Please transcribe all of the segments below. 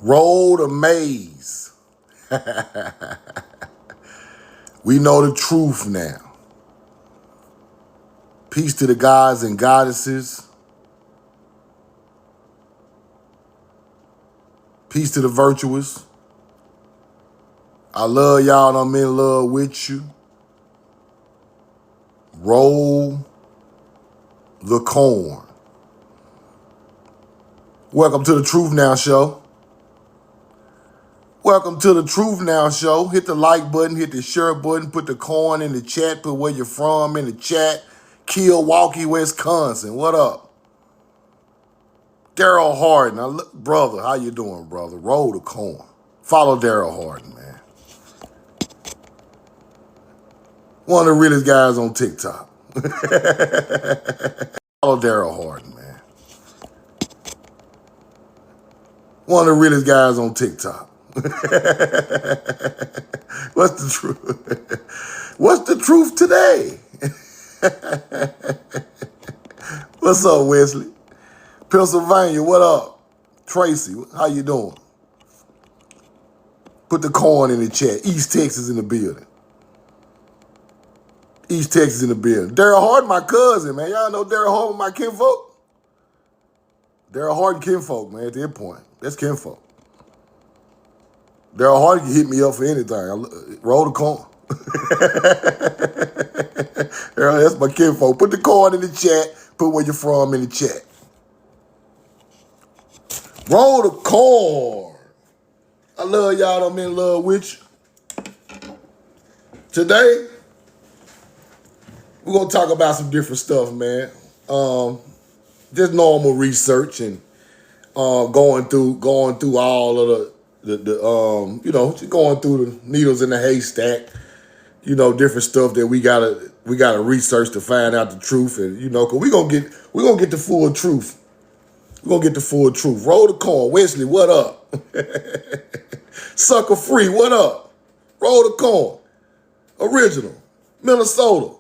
Roll the maze. We know the truth now. Peace to the gods and goddesses. Peace to the virtuous. I love y'all and I'm in love with you. Roll the corn. Welcome to the Truth Now Show. Welcome to the Truth Now Show. Hit the like button, hit the share button, put the corn in the chat, put where you're from in the chat. Milwaukee, Wisconsin. What up? Daryl Harden. Brother, how you doing, brother? Roll the corn. Follow Daryl Harden, man. One of the realest guys on TikTok. Follow Daryl Harden, man. One of the realest guys on TikTok. What's the truth? What's the truth today? What's up, Wesley? Pennsylvania, what up? Tracy, how you doing? Put the corn in the chat. East Texas in the building. East Texas in the building. Daryl Harden, my cousin, man. Y'all know Daryl Harden, my kinfolk? Daryl Harden kinfolk, man, at that point. That's kinfolk. Daryl Harden can hit me up for anything. Roll the corn. That's my kinfolk. Put the corn in the chat. Put where you're from in the chat. Roll the corn. I love y'all. I'm in love with you. Today, we're going to talk about some different stuff, man. Just normal research and going through all of just going through the needles in the haystack, different stuff that we gotta research to find out the truth, and cause we're gonna get the full truth. We're gonna get the full truth. Roll the corn. Wesley, what up? Sucker Free, what up? Roll the corn. Original. Minnesota.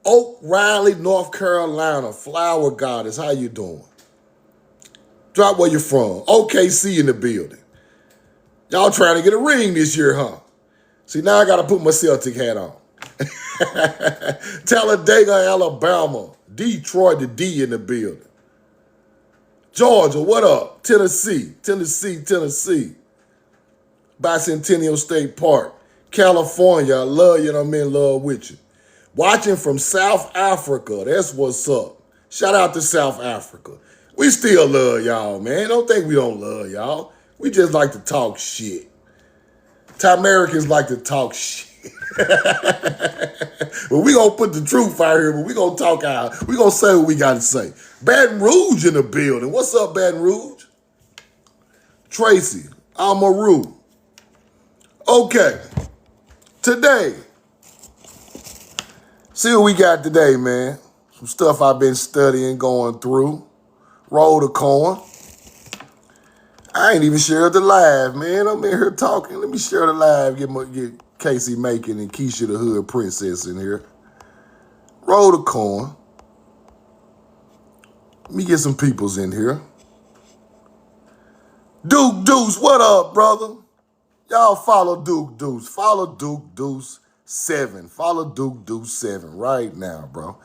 Oak Riley, North Carolina. Flower Goddess, how you doing? Drop where you're from. OKC in the building. Y'all trying to get a ring this year, huh? See, now I got to put my Celtic hat on. Talladega, Alabama. Detroit, the D in the building. Georgia, what up? Tennessee. Bicentennial State Park. California, I love you and I'm in love with you. Watching from South Africa, that's what's up. Shout out to South Africa. We still love y'all, man. Don't think we don't love y'all. We just like to talk shit. Americans like to talk shit. Well, we gonna put the truth out here, but we gonna talk out. We gonna say what we gotta say. Baton Rouge in the building. What's up, Baton Rouge? Tracy, Amaru. Okay, today, see what we got today, man. Some stuff I've been studying, going through. Roll the corn. I ain't even shared the live, man. I'm in here talking. Let me share the live. Get Casey Macon and Keisha the Hood Princess in here. Roll the corn. Let me get some peoples in here. Duke Deuce, what up, brother? Y'all follow Duke Deuce. Follow Duke Deuce 7. Follow Duke Deuce 7 right now, bro.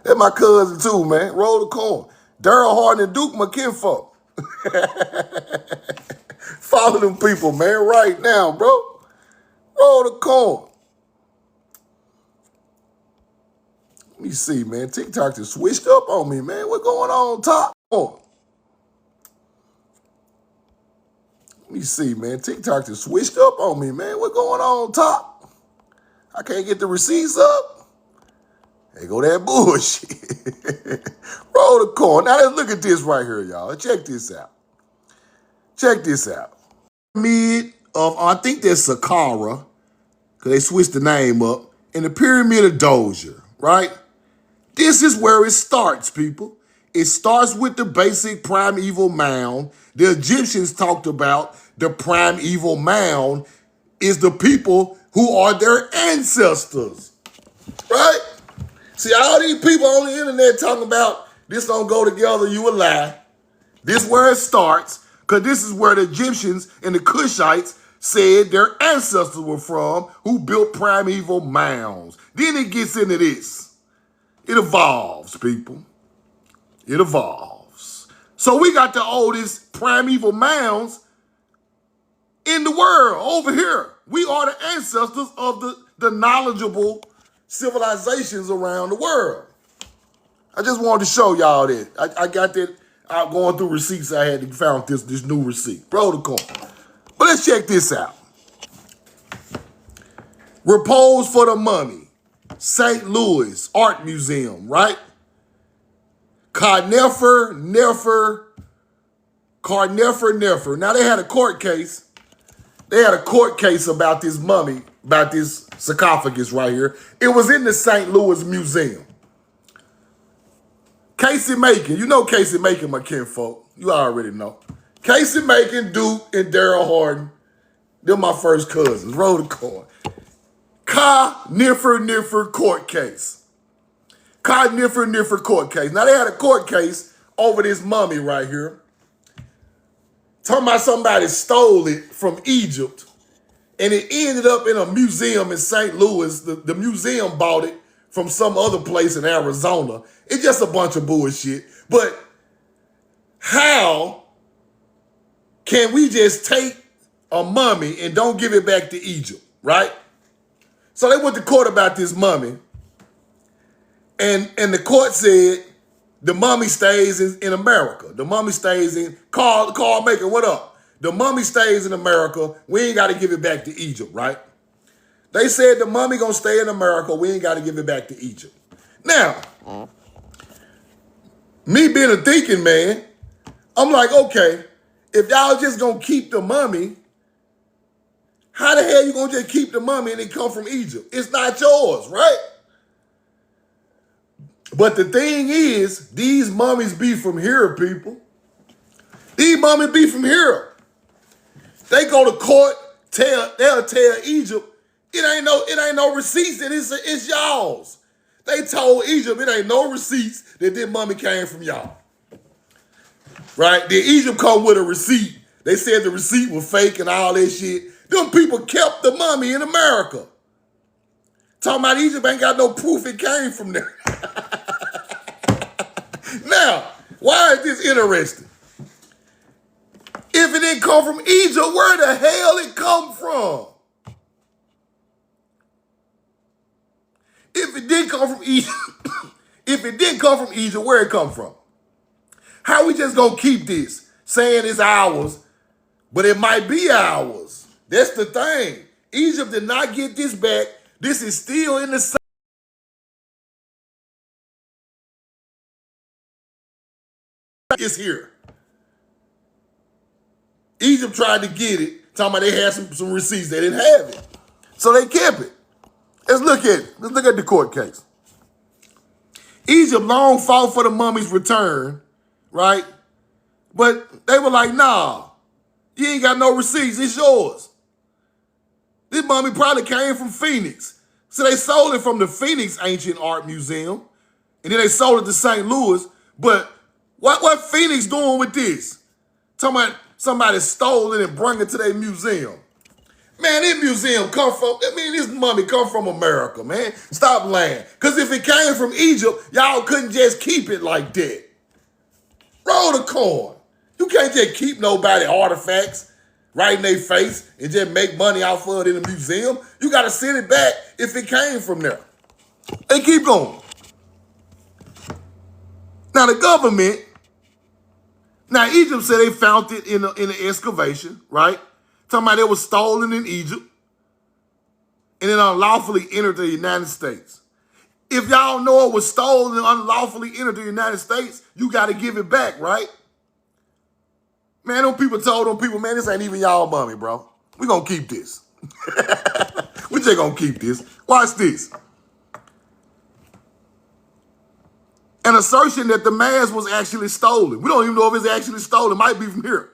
That's my cousin too, man. Roll the corn. Daryl Harden and Duke, my kinfolk. Follow them people, man, right now, bro. Roll the corn. Let me see, man. TikTok just switched up on me, man. What's going on, top? Let me see, man. TikTok just switched up on me, man. What's going on, top? I can't get the receipts up. There go that bullshit. Roll the corn. Now let's look at this right here, y'all. Check this out. Check this out. Pyramid of, I think that's Saqqara, because they switched the name up, and the Pyramid of Dozier, right? This is where it starts, people. It starts with the basic primeval mound. The Egyptians talked about the primeval mound is the people who are their ancestors, right? See, all these people on the internet talking about this don't go together, you a lie. This where it starts. Because this is where the Egyptians and the Cushites said their ancestors were from, who built primeval mounds. Then it gets into this. It evolves, people. It evolves. So we got the oldest primeval mounds in the world over here. We are the ancestors of the knowledgeable civilizations around the world. I just wanted to show y'all that. I got that out going through receipts. I had found this new receipt. Protocol. But let's check this out. Repose for the Mummy. St. Louis Art Museum, right? Carnefer. Now they had a court case. They had a court case about this mummy, about this sarcophagus right here. It was in the St. Louis Museum. Casey Macon, you know Casey Macon, my kinfolk. You already know. Casey Macon, Duke, and Daryl Harden. They're my first cousins. Roll the coin. Carnefer court case. Carnefer court case. Now they had a court case over this mummy right here. Talking about somebody stole it from Egypt, and it ended up in a museum in St. Louis. The museum bought it from some other place in Arizona. It's just a bunch of bullshit. But how can we just take a mummy and don't give it back to Egypt, right? So they went to court about this mummy, and the court said the mummy stays in America. The mummy stays in, Carl Maker, what up? The mummy stays in America. We ain't got to give it back to Egypt, right? They said the mummy gonna stay in America. We ain't got to give it back to Egypt. Now, me being a thinking man, I'm like, okay, if y'all just gonna keep the mummy, how the hell you gonna just keep the mummy and it come from Egypt? It's not yours, right? But the thing is, these mummies be from here, people. These mummies be from here. They go to court, they'll tell Egypt, it ain't no receipts, and it's y'all's. They told Egypt it ain't no receipts that this mummy came from y'all. Right? Then Egypt come with a receipt. They said the receipt was fake and all that shit. Them people kept the mummy in America. Talking about Egypt ain't got no proof it came from there. Now, why is this interesting? If it didn't come from Egypt, where the hell it come from? If it didn't come from Egypt, where it come from? How we just gonna keep this, saying it's ours, but it might be ours? That's the thing. Egypt did not get this back. This is still in the same. It's here. Egypt tried to get it, talking about they had some receipts. They didn't have it. So they kept it. Let's look at it. Let's look at the court case. Egypt long fought for the mummy's return, right? But they were like, nah, you ain't got no receipts. It's yours. This mummy probably came from Phoenix. So they sold it from the Phoenix Ancient Art Museum, and then they sold it to St. Louis. But what Phoenix doing with this? Talking about somebody stole it and brought it to their museum. Man, this museum this mummy come from America, man. Stop lying. Because if it came from Egypt, y'all couldn't just keep it like that. Roll the coin. You can't just keep nobody artifacts right in their face and just make money off of it in a museum. You got to send it back if it came from there. They keep going. Now the government, Egypt said they found it in an excavation, right? Talking about it was stolen in Egypt and it unlawfully entered the United States. If y'all know it was stolen and unlawfully entered the United States, you got to give it back, right? Man, them people told them people, man, this ain't even y'all mummy, bro. We gonna keep this. We just gonna keep this. Watch this. An assertion that the mask was actually stolen. We don't even know if it's actually stolen. It might be from here.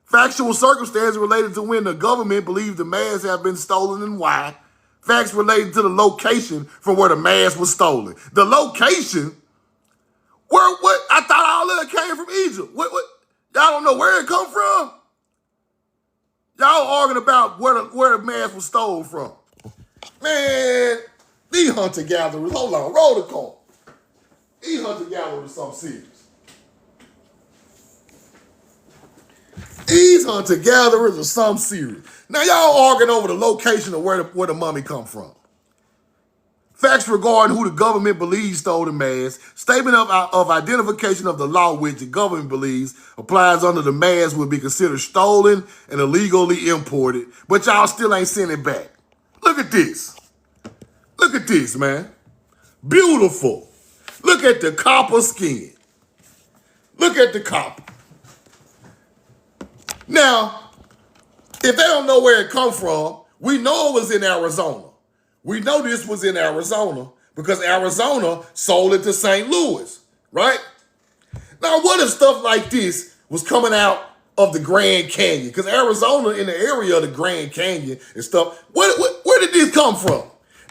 Factual circumstances related to when the government believes the masks have been stolen and why. Facts related to the location from where the mask was stolen. The location? What? I thought all of it came from Egypt. What? Y'all don't know where it come from? Y'all arguing about where the mask was stolen from. Man, these hunter-gatherers, hold on, roll the call. These hunter-gatherers are something serious. These hunter-gatherers are something serious. Now y'all arguing over the location of where the mummy come from. Facts regarding who the government believes stole the mask. Statement of identification of the law which the government believes applies under the mask would be considered stolen and illegally imported. But y'all still ain't sending it back. Look at this. Look at this, man. Beautiful. Look at the copper skin. Look at the copper. Now, if they don't know where it come from, we know it was in Arizona. We know this was in Arizona because Arizona sold it to St. Louis, right? Now, what if stuff like this was coming out of the Grand Canyon? Because Arizona, in the area of the Grand Canyon and stuff, where did this come from?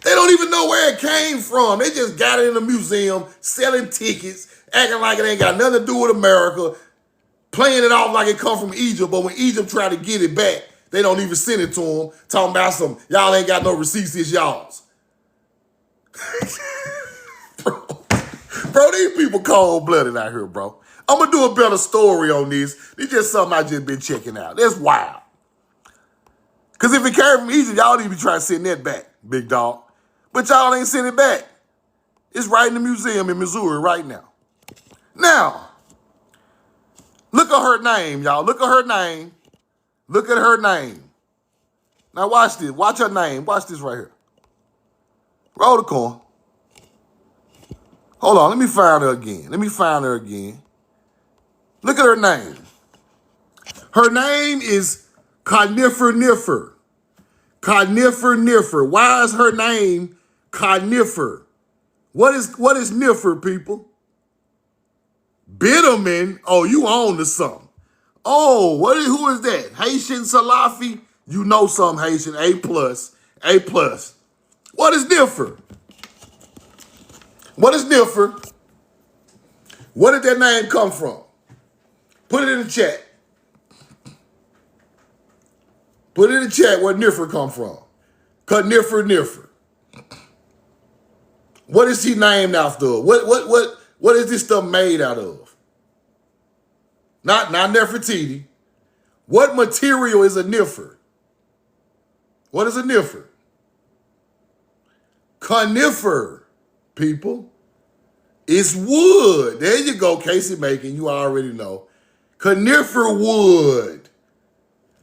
They don't even know where it came from. They just got it in a museum, selling tickets, acting like it ain't got nothing to do with America, playing it off like it come from Egypt, but when Egypt tried to get it back, they don't even send it to them, talking about y'all ain't got no receipts, it's y'all's. Bro, these people cold-blooded out here, bro. I'm going to do a better story on this. It's just something I just been checking out. That's wild. Because if it came from Egypt, y'all need to be trying to send that back, big dog. But y'all ain't send it back. It's right in the museum in Missouri right now. Now, look at her name, y'all. Look at her name. Look at her name. Now watch this. Watch her name. Watch this right here. Roll the coin. Hold on. Let me find her again. Let me find her again. Look at her name. Her name is Conifer Niffer. Conifer Niffer. Why is her name Conifer? What is Niffer, people? Bitterman. Oh, you own to something. Oh, who is that? Haitian Salafi? You know something Haitian. A+. A+. What is Niffer? What is Niffer? Where did that name come from? Put it in the chat. Put it in the chat where Niffer come from. Cut Niffer. What is he named after? What is this stuff made out of? Not Nefertiti. What material is a Niffer? What is a Niffer? Conifer, people. It's wood. There you go, Casey Macon. You already know. Conifer wood.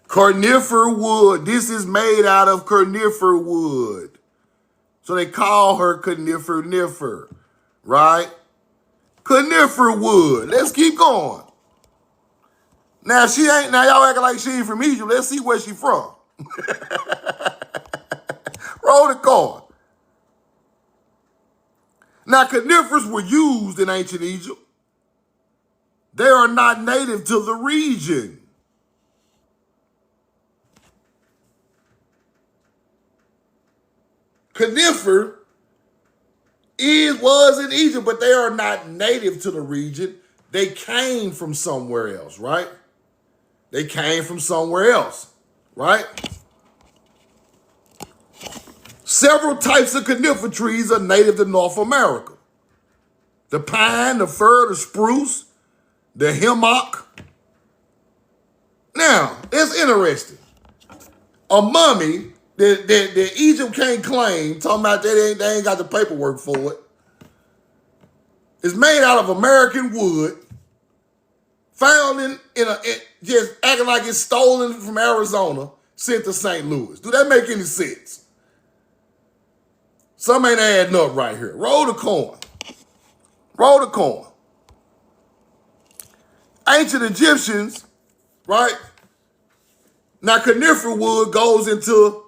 Conifer wood. This is made out of conifer wood. So they call her Conifer Niffer, right? Conifer wood. Let's keep going. Now y'all acting like she ain't from Egypt. Let's see where she from. Roll the card. Now, conifers were used in ancient Egypt. They are not native to the region. Conifer was in Egypt, but they are not native to the region. They came from somewhere else, right? They came from somewhere else, right? Several types of conifer trees are native to North America. The pine, the fir, the spruce, the hemlock. Now, it's interesting. A mummy that Egypt can't claim, talking about they ain't got the paperwork for it, is made out of American wood, found in just acting like it's stolen from Arizona, sent to St. Louis. Do that make any sense? Some ain't adding up right here. Roll the coin. Roll the coin. Ancient Egyptians, right? Now, conifer wood goes into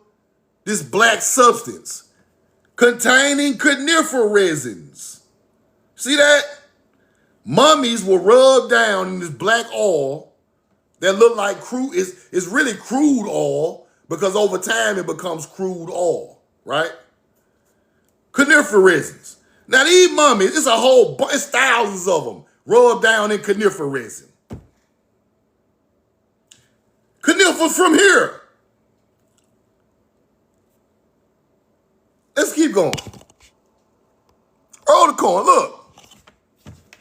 this black substance containing conifer resins. See that? Mummies will rub down in this black oil that look like crude. It's really crude oil because over time it becomes crude oil, right? Conifer resins. Now these mummies, it's thousands of them rubbed down in conifer resin. Conifers from here. Let's keep going. Roll the coin. Look.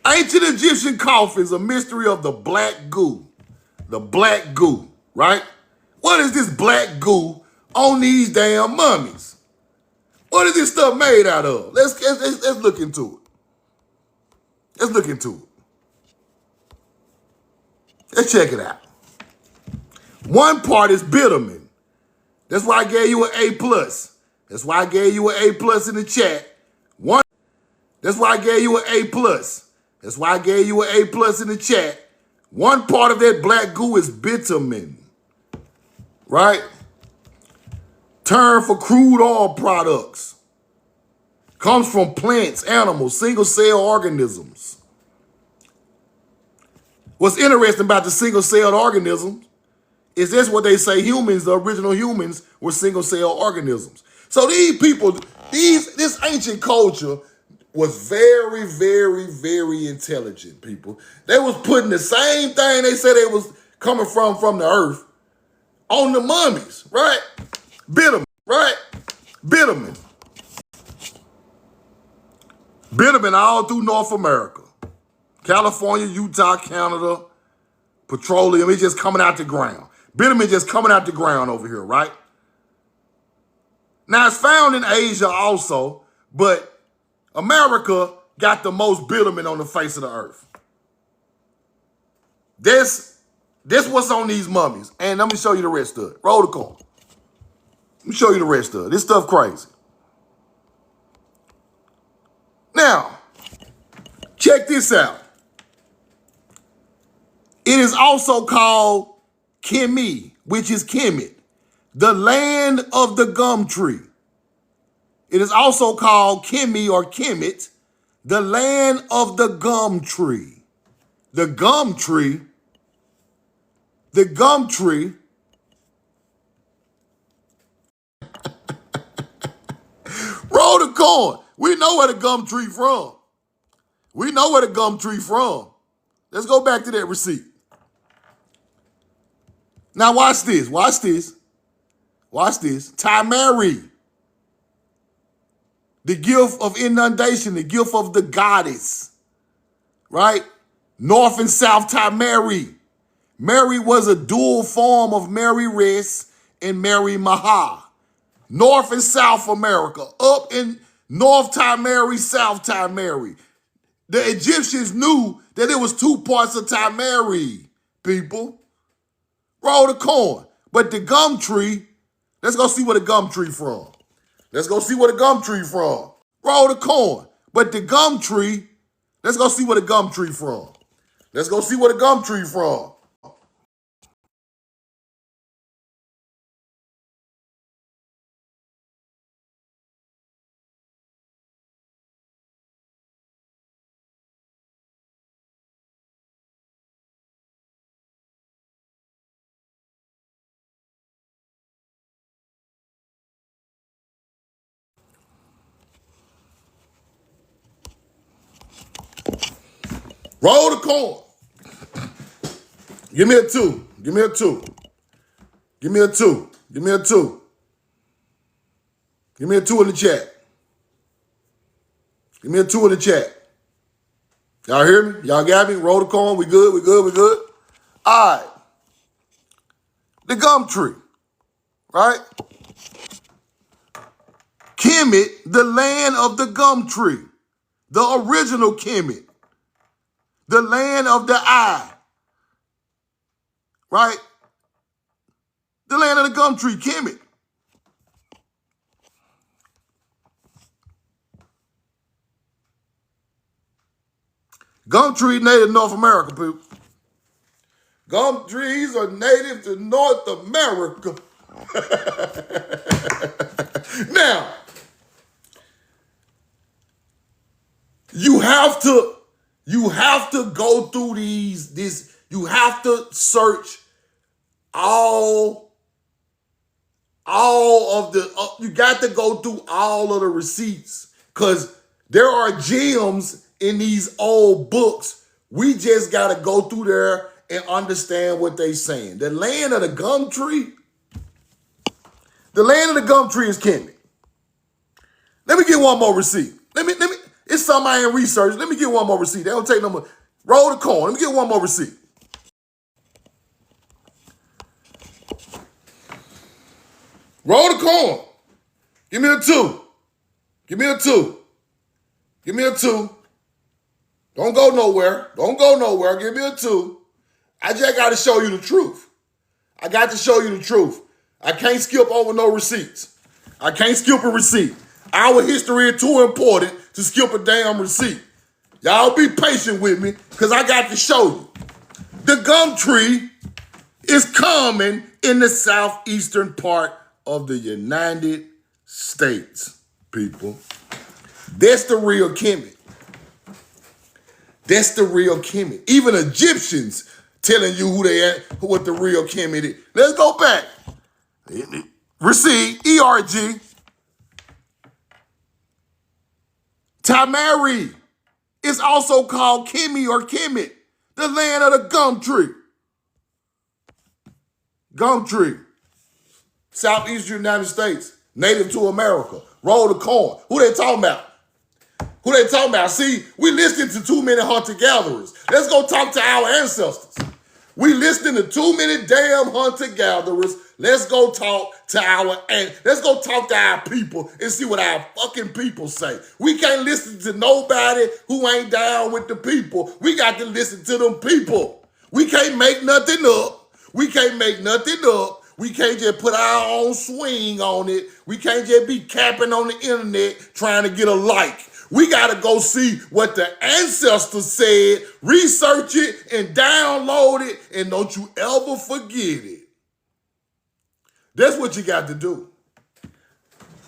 Ancient Egyptian coffins, a mystery of the black goo. The black goo, right? What is this black goo on these damn mummies? What is this stuff made out of? Let's look into it. Let's look into it. Let's check it out. One part is bitumen. That's why I gave you an A+. That's why I gave you an A+ in the chat. That's why I gave you an A+. That's why I gave you an A+ in the chat. One part of that black goo is bitumen, right? Term for crude oil products. Comes from plants, animals, single-cell organisms. What's interesting about the single-celled organisms is that's what they say humans, the original humans, were single-cell organisms. So these people, this ancient culture was very, very, very intelligent people. They was putting the same thing they said they was coming from the earth on the mummies, right? Bitumen, right? Bitumen. Bitumen all through North America. California, Utah, Canada, petroleum, it's just coming out the ground. Bitumen just coming out the ground over here, right? Now, it's found in Asia also, but America got the most bitumen on the face of the earth. This what's on these mummies. And let me show you the rest of it. Roll the coin. Let me show you the rest of it. This stuff crazy. Now, check this out. It is also called Kemi, which is Kemet, the land of the gum tree. It is also called Kemi or Kemet, the land of the gum tree. The gum tree. The gum tree. Roll the coin. We know where the gum tree from. We know where the gum tree from. Let's go back to that receipt. Now watch this. Watch this. Watch this. Tamari. The gift of inundation, the gift of the goddess, right? North and South Tamari. Mary was a dual form of Mary Res and Mary Maha. North and South America, up in North Tamari, South Tamari. The Egyptians knew that there was two parts of Tamari, people. Roll the coin. But the gum tree, let's go see where the gum tree from. Let's go see where the gum tree from. Roll the coin. But the gum tree, let's go see where the gum tree from. Let's go see where the gum tree from. Roll the coin. Give me a 2. Give me a 2. Give me a 2. Give me a 2. Give me a 2 in the chat. Give me a 2 in the chat. Y'all hear me? Y'all got me? Roll the coin. We good? We good? We good? All right. The gum tree, right? Kemet, the land of the gum tree. The original Kemet. The land of the eye. Right? The land of the gum tree, Kemet. Gum tree native to North America, people. Gum trees are native to North America. Now, you have to go through you have to search all of the, you got to go through all of the receipts because there are gems in these old books. We just got to go through there and understand what they're saying. The land of the gum tree, is Kemet. Let me get one more receipt. It's something I ain't researched. Let me get one more receipt. They don't take no more. Roll the coin. Let me get one more receipt. Roll the coin. Give me a 2. Give me a 2. Give me a 2. Don't go nowhere. Don't go nowhere. Give me a 2. I just got to show you the truth. I got to show you the truth. I can't skip over no receipts. I can't skip a receipt. Our history is too important to skip a damn receipt. Y'all be patient with me because I got to show you. The gum tree is common in the southeastern part of the United States, people. That's the real Kemet. That's the real Kemet. Even Egyptians telling you who they are, what the real Kemet is. Let's go back. Receipt, ERG. Tamari is also called Kemi or Kemet, the land of the gum tree. Gum tree. Southeastern United States, native to America. Roll the coin. Who they talking about? Who they talking about? See, we listening to too many hunter-gatherers. Let's go talk to our ancestors. We listening to too many damn hunter-gatherers. Let's go talk to our people and see what our fucking people say. We can't listen to nobody who ain't down with the people. We got to listen to them people. We can't make nothing up. We can't make nothing up. We can't just put our own swing on it. We can't just be capping on the internet trying to get a like. We got to go see what the ancestors said, research it, and download it, and don't you ever forget it. That's what you got to do.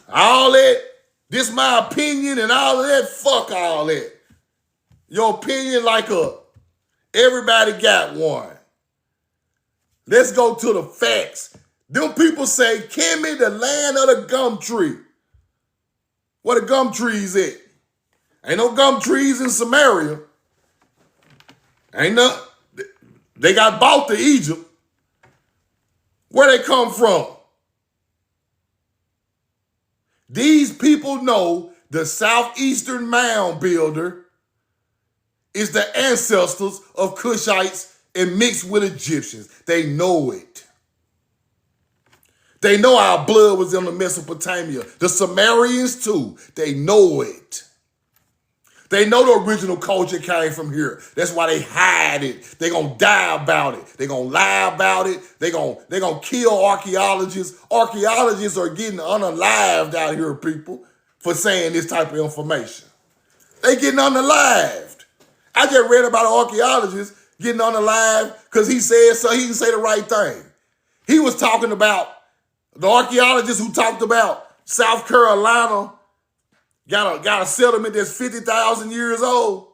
All that, this my opinion and all of that, fuck all that. Your opinion like everybody got one. Let's go to the facts. Them people say, Kemet, the land of the gum tree. Where the gum trees at? Ain't no gum trees in Samaria. Ain't no. They got bought to Egypt. Where they come from? These people know the southeastern mound builder is the ancestors of Cushites and mixed with Egyptians. They know it. They know our blood was in the Mesopotamia. The Sumerians too. They know it. They know the original culture came from here. That's why they hide it. They gonna die about it. They gonna lie about it. They gonna kill archaeologists. Archaeologists are getting unalived out here, people, for saying this type of information. They getting unalived. I just read about an archaeologist getting unalived because he said so he can say the right thing. He was talking about the archaeologist who talked about South Carolina got a settlement that's 50,000 years old.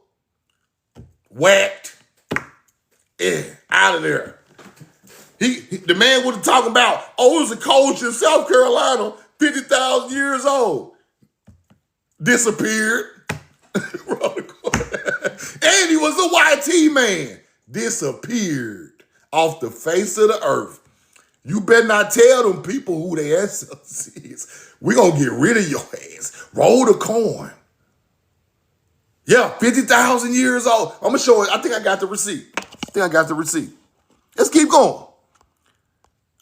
Whacked. Yeah, out of there. The man was talking about, it was a culture in South Carolina, 50,000 years old. Disappeared. And he was a YT man. Disappeared off the face of the earth. You better not tell them people who their ancestors is. We're going to get rid of your ass. Roll the coin. Yeah, 50,000 years old. I'm going to show it. I think I got the receipt. Let's keep going.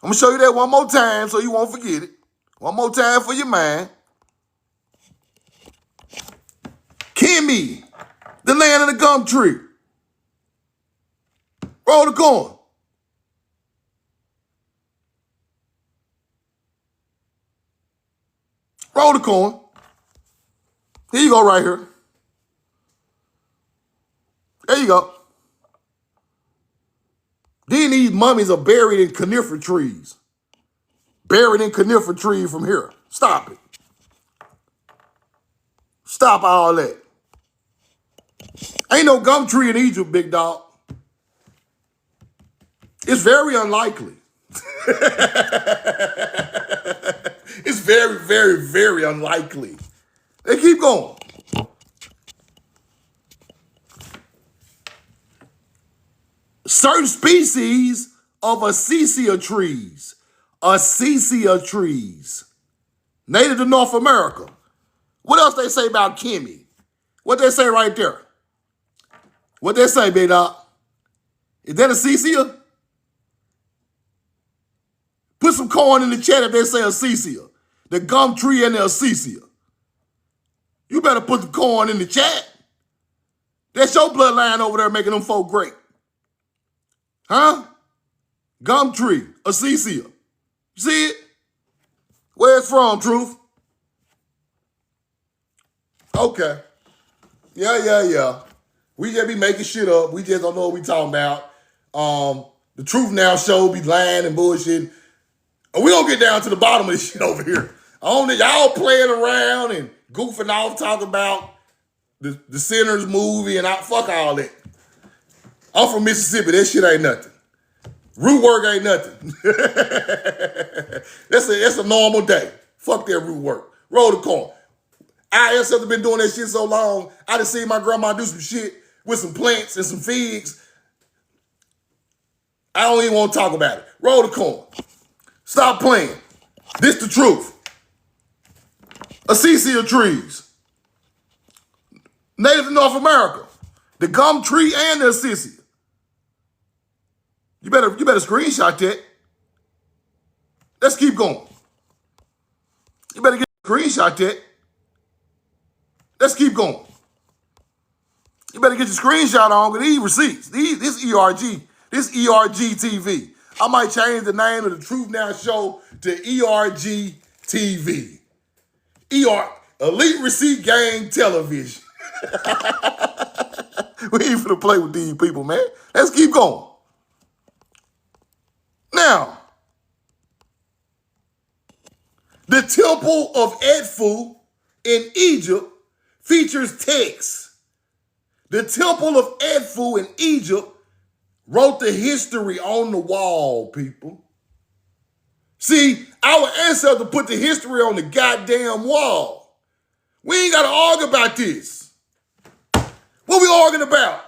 I'm going to show you that one more time so you won't forget it. One more time for your mind. Kemi, the land of the gum tree. Roll the coin. Roll the coin. Here you go right here. There you go. Then these mummies are buried in conifer trees. Buried in conifer trees from here. Stop it. Stop all that. Ain't no gum tree in Egypt, big dog. It's very unlikely. It's very, very, very unlikely. They keep going. Certain species of acacia trees, native to North America, What else they say about Kimmy? What they say right there? What they say, big dog? Is that a Cecil? Put some corn in the chat if they say a Cecil. The gum tree and the Cecil. You better put the corn in the chat. That's your bloodline over there making them folk great. Huh? Gumtree, Cecil. You see it? Where it's from, Truth? Okay. Yeah. We just be making shit up. We just don't know what we talking about. The Truth Now show be lying and bullshit. And we don't get down to the bottom of this shit over here. Y'all playing around and goofing off talking about the Sinners movie and fuck all that. I'm from Mississippi. That shit ain't nothing. Root work ain't nothing. That's a normal day. Fuck that root work. Roll the corn. I have been doing that shit so long, I done seen my grandma do some shit with some plants and some figs. I don't even want to talk about it. Roll the corn. Stop playing. This the truth. Acacia trees. Native to North America. The gum tree and the acacia. You better screenshot that. Let's keep going. You better get a screenshot that. Let's keep going. You better get your screenshot on with these receipts. This ERG TV. I might change the name of the Truth Now show to ERG TV. Elite Receipt Gang Television. We ain't finna play with these people, man. Let's keep going. Now, the Temple of Edfu in Egypt features text. The Temple of Edfu in Egypt wrote the history on the wall, people. See, our ancestors put the history on the goddamn wall. We ain't got to argue about this. What we arguing about?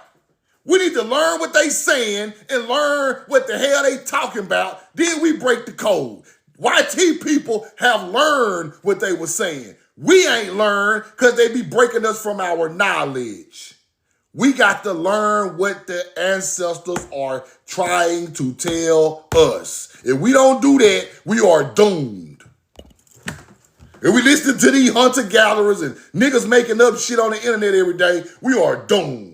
We need to learn what they saying and learn what the hell they talking about. Then we break the code. YT people have learned what they were saying. We ain't learned because they be breaking us from our knowledge. We got to learn what the ancestors are trying to tell us. If we don't do that, we are doomed. If we listen to these hunter-gatherers and niggas making up shit on the internet every day, we are doomed.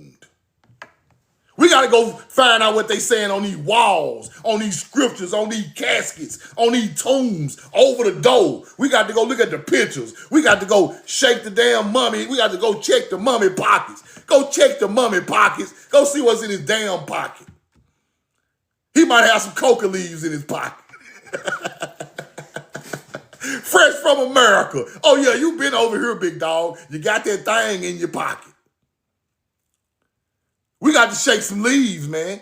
We got to go find out what they saying on these walls, on these scriptures, on these caskets, on these tombs, over the door. We got to go look at the pictures. We got to go shake the damn mummy. We got to go check the mummy pockets. Go check the mummy pockets. Go see what's in his damn pocket. He might have some coca leaves in his pocket. Fresh from America. Oh, yeah, you been over here, big dog. You got that thing in your pocket. We got to shake some leaves, man.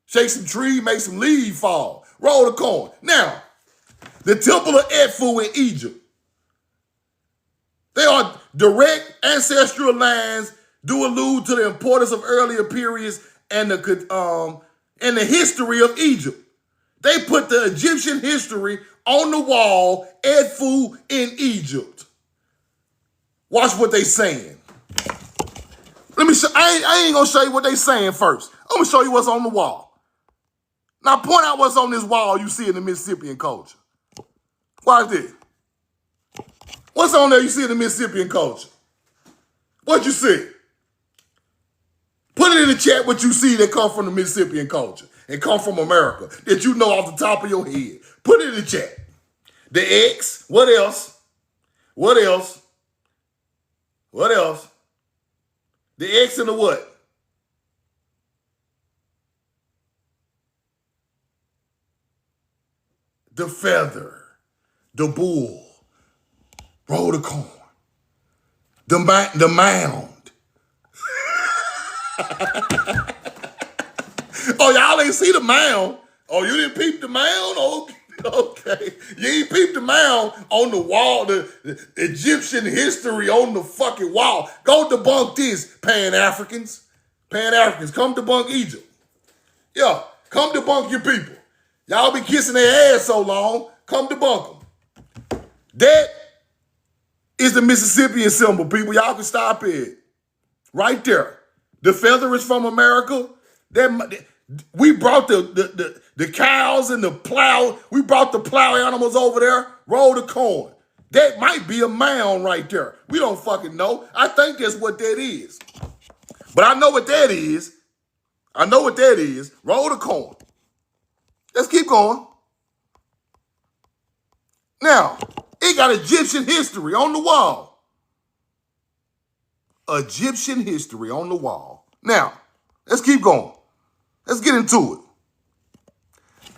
Shake some tree, make some leaves fall. Roll the corn. Now, the Temple of Edfu in Egypt. They are direct ancestral lines, do allude to the importance of earlier periods and the history of Egypt. They put the Egyptian history on the wall, Edfu in Egypt. Watch what they saying. Let me show. I ain't gonna show you what they saying first. I'm gonna show you what's on the wall. Now point out what's on this wall you see in the Mississippian culture. Watch this. What's on there you see in the Mississippian culture? What you see? Put it in the chat what you see that come from the Mississippian culture and come from America that you know off the top of your head. Put it in the chat. The X. What else? What else? What else? The X and the what? The feather. The bull. Roll the corn. The mound. Oh, y'all ain't see the mound? Oh, you didn't peep the mound? Okay. You ain't peeped the mound on the wall, the Egyptian history on the fucking wall. Go debunk this, Pan-Africans. Pan-Africans, come debunk Egypt. Yeah, come debunk your people. Y'all be kissing their ass so long, come debunk them. That It's the Mississippian symbol, people. Y'all can stop it. Right there. The feather is from America. We brought the cows and the plow. We brought the plow animals over there. Roll the corn. That might be a mound right there. We don't fucking know. I think that's what that is. But I know what that is. I know what that is. Roll the corn. Let's keep going. Now, it got Egyptian history on the wall. Egyptian history on the wall. Now, let's keep going. Let's get into it.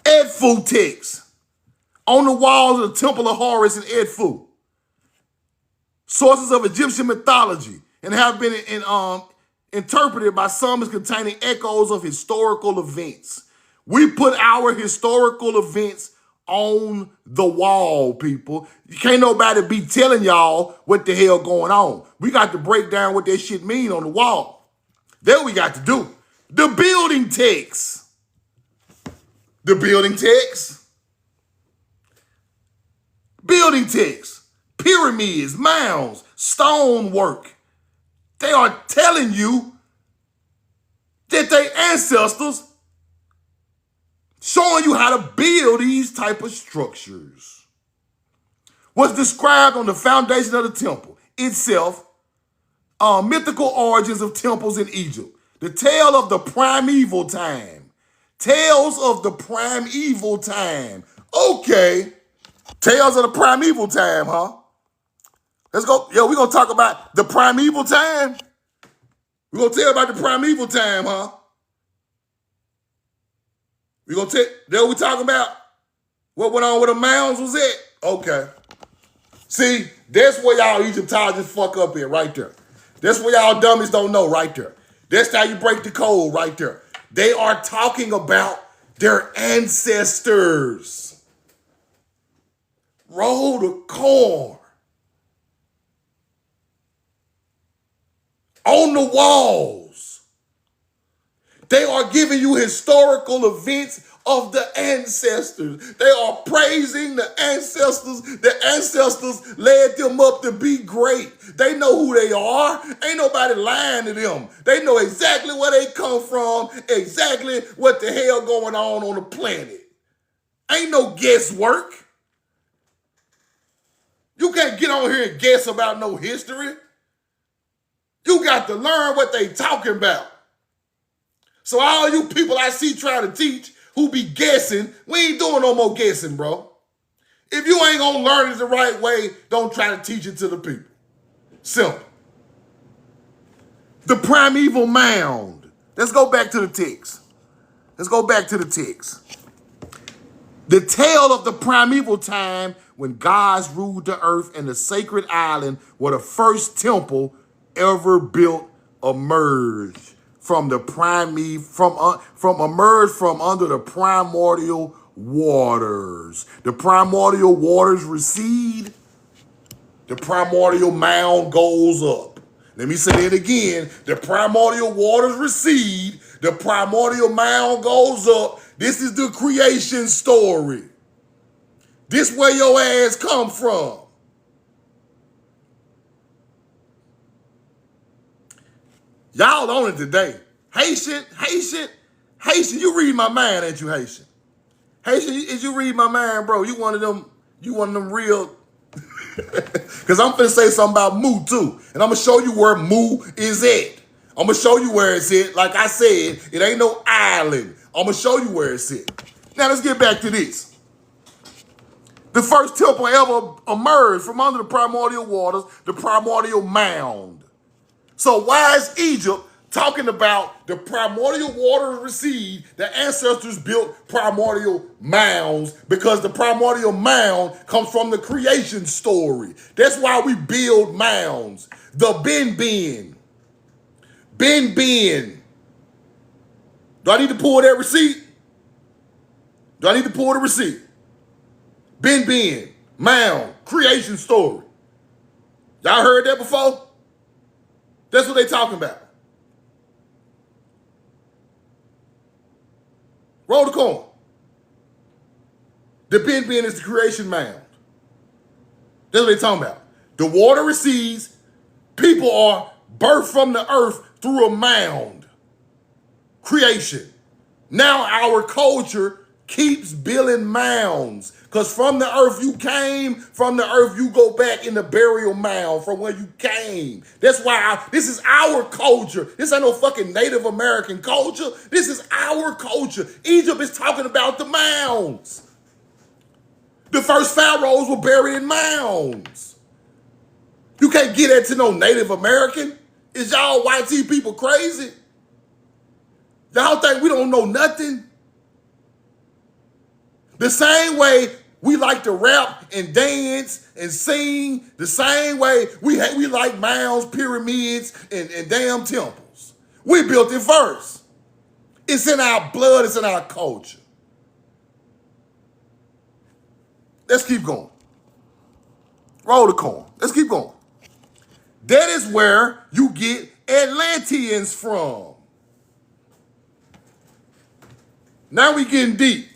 Edfu text on the walls of the Temple of Horus in Edfu. Sources of Egyptian mythology and have been interpreted by some as containing echoes of historical events. We put our historical events on the wall, people. You can't nobody be telling y'all what the hell going on. We got to break down what that shit mean on the wall. That we got to do. The building text. The building text. Building text. Pyramids, mounds, stonework. They are telling you that their ancestors showing you how to build these type of structures. What's described on the foundation of the temple itself, mythical origins of temples in Egypt, the tale of the primeval time. Tales of the primeval time. Okay. Tales of the primeval time, huh? Let's go. Yo, we're going to talk about the primeval time. We're going to tell about the primeval time, huh? We're going to tell, that what we talking about? What went on with the mounds was it? Okay. See, that's where y'all Egyptologists fuck up here, right there. That's where y'all dummies don't know, right there. That's how you break the code, right there. They are talking about their ancestors. Roll the corn. On the walls. They are giving you historical events of the ancestors. They are praising the ancestors. The ancestors led them up to be great. They know who they are. Ain't nobody lying to them. They know exactly where they come from, exactly what the hell going on the planet. Ain't no guesswork. You can't get on here and guess about no history. You got to learn what they talking about. So all you people I see trying to teach who be guessing, we ain't doing no more guessing, bro. If you ain't gonna learn it the right way, don't try to teach it to the people. Simple. The primeval mound. Let's go back to the text. Let's go back to the text. The tale of the primeval time when gods ruled the earth and the sacred island where the first temple ever built emerged from the emerged from under the primordial waters. The primordial waters recede. The primordial mound goes up. Let me say it again. The primordial waters recede. The primordial mound goes up. This is the creation story. This where your ass come from. Y'all on it today. Haitian, you read my mind, ain't you, Haitian? Haitian, is you read my mind, bro? You one of them real, because I'm finna say something about Mu too. And I'm gonna show you where Mu is at. I'm gonna show you where it's at. Like I said, it ain't no island. I'm gonna show you where it's at. Now let's get back to this. The first temple ever emerged from under the primordial waters, the primordial mound. So why is Egypt talking about the primordial waters recede, the ancestors built primordial mounds? Because the primordial mound comes from the creation story. That's why we build mounds. The Ben. Do I need to pull that receipt? Do I need to pull the receipt? Ben, mound, creation story. Y'all heard that before? That's what they talking about. Roll the corn. The Ben is the creation mound. That's what they talking about. The water recedes. People are birthed from the earth through a mound. Creation. Now our culture keeps building mounds. Because from the earth you came, from the earth you go back in the burial mound from where you came. That's why this is our culture. This ain't no fucking Native American culture. This is our culture. Egypt is talking about the mounds. The first pharaohs were buried in mounds. You can't get that to no Native American. Is y'all white people crazy? Y'all think we don't know nothing? The same way we like to rap and dance and sing, the same way we like mounds, pyramids, and damn temples. We built it first. It's in our blood, it's in our culture. Let's keep going. Roll the corn. Let's keep going. That is where you get Atlanteans from. Now we getting deep.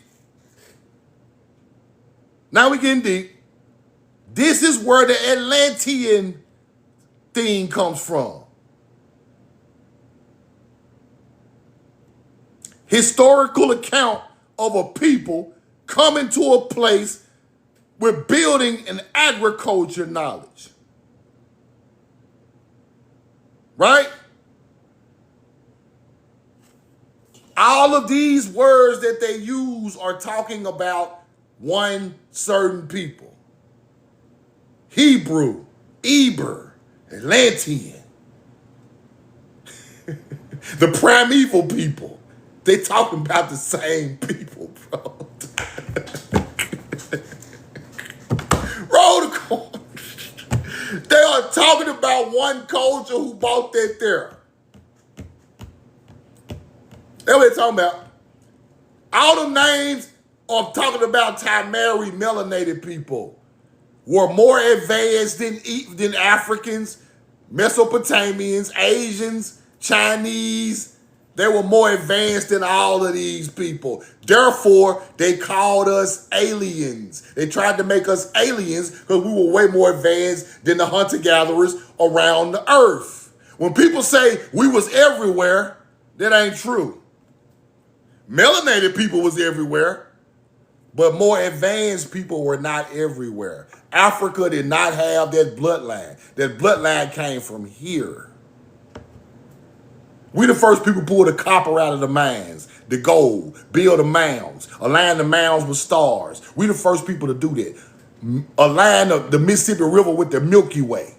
This is where the Atlantean thing comes from. Historical account of a people coming to a place with building and agriculture knowledge. Right? All of these words that they use are talking about one certain people. Hebrew, Eber, Atlantean. The primeval people. They talking about the same people, bro. Roll the corn. They are talking about one culture who bought that there. That's what they're talking about. All the names of talking about Tamari melanated people were more advanced than Africans, Mesopotamians, Asians, Chinese. They were more advanced than all of these people. Therefore, they called us aliens. They tried to make us aliens because we were way more advanced than the hunter-gatherers around the earth. When people say we was everywhere, that ain't true. Melanated people was everywhere, but more advanced people were not everywhere. Africa did not have that bloodline. That bloodline came from here. We the first people pulled the copper out of the mines, the gold, build the mounds, align the mounds with stars. We the first people to do that. Align the Mississippi River with the Milky Way.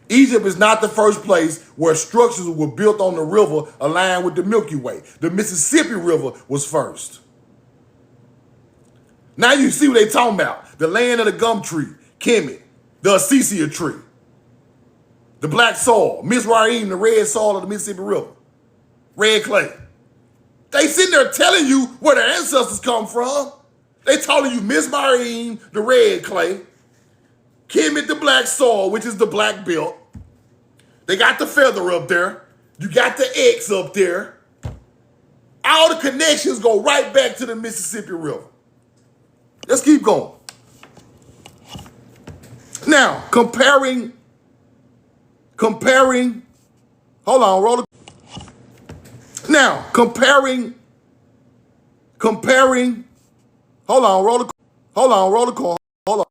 Egypt is not the first place where structures were built on the river aligned with the Milky Way. The Mississippi River was first. Now you see what they talking about. The land of the gum tree, Kemet, the acacia tree, the black soil, Mizraim, the red soil of the Mississippi River, red clay. They sitting there telling you where their ancestors come from. They telling you Mizraim, the red clay, Kemet, the black soil, which is the black belt. They got the feather up there. You got the X up there. All the connections go right back to the Mississippi River. Let's keep going. Now, comparing, hold on, roll the, now, comparing, hold on, roll the call, hold on.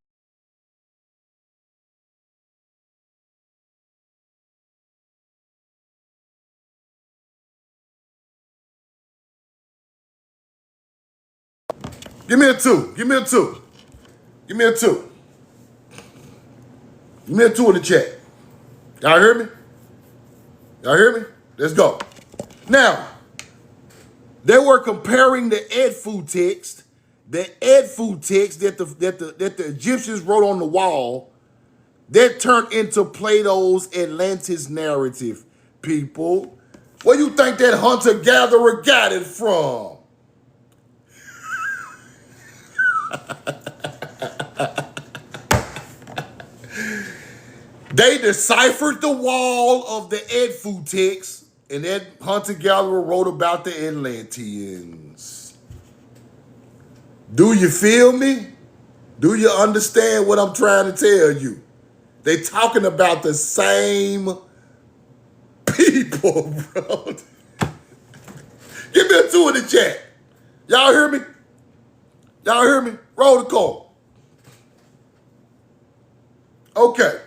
Give me a two in the chat. Y'all hear me? Let's go. Now, they were comparing the Edfu text that the Egyptians wrote on the wall that turned into Plato's Atlantis narrative, people. Where you think that hunter-gatherer got it from? They deciphered the wall of the Edfu text, and that hunter-gatherer wrote about the Atlanteans. Do you feel me? Do you understand what I'm trying to tell you? They talking about the same people, bro. Give me a 2 in the chat. Y'all hear me? Y'all hear me? Roll the call. Okay.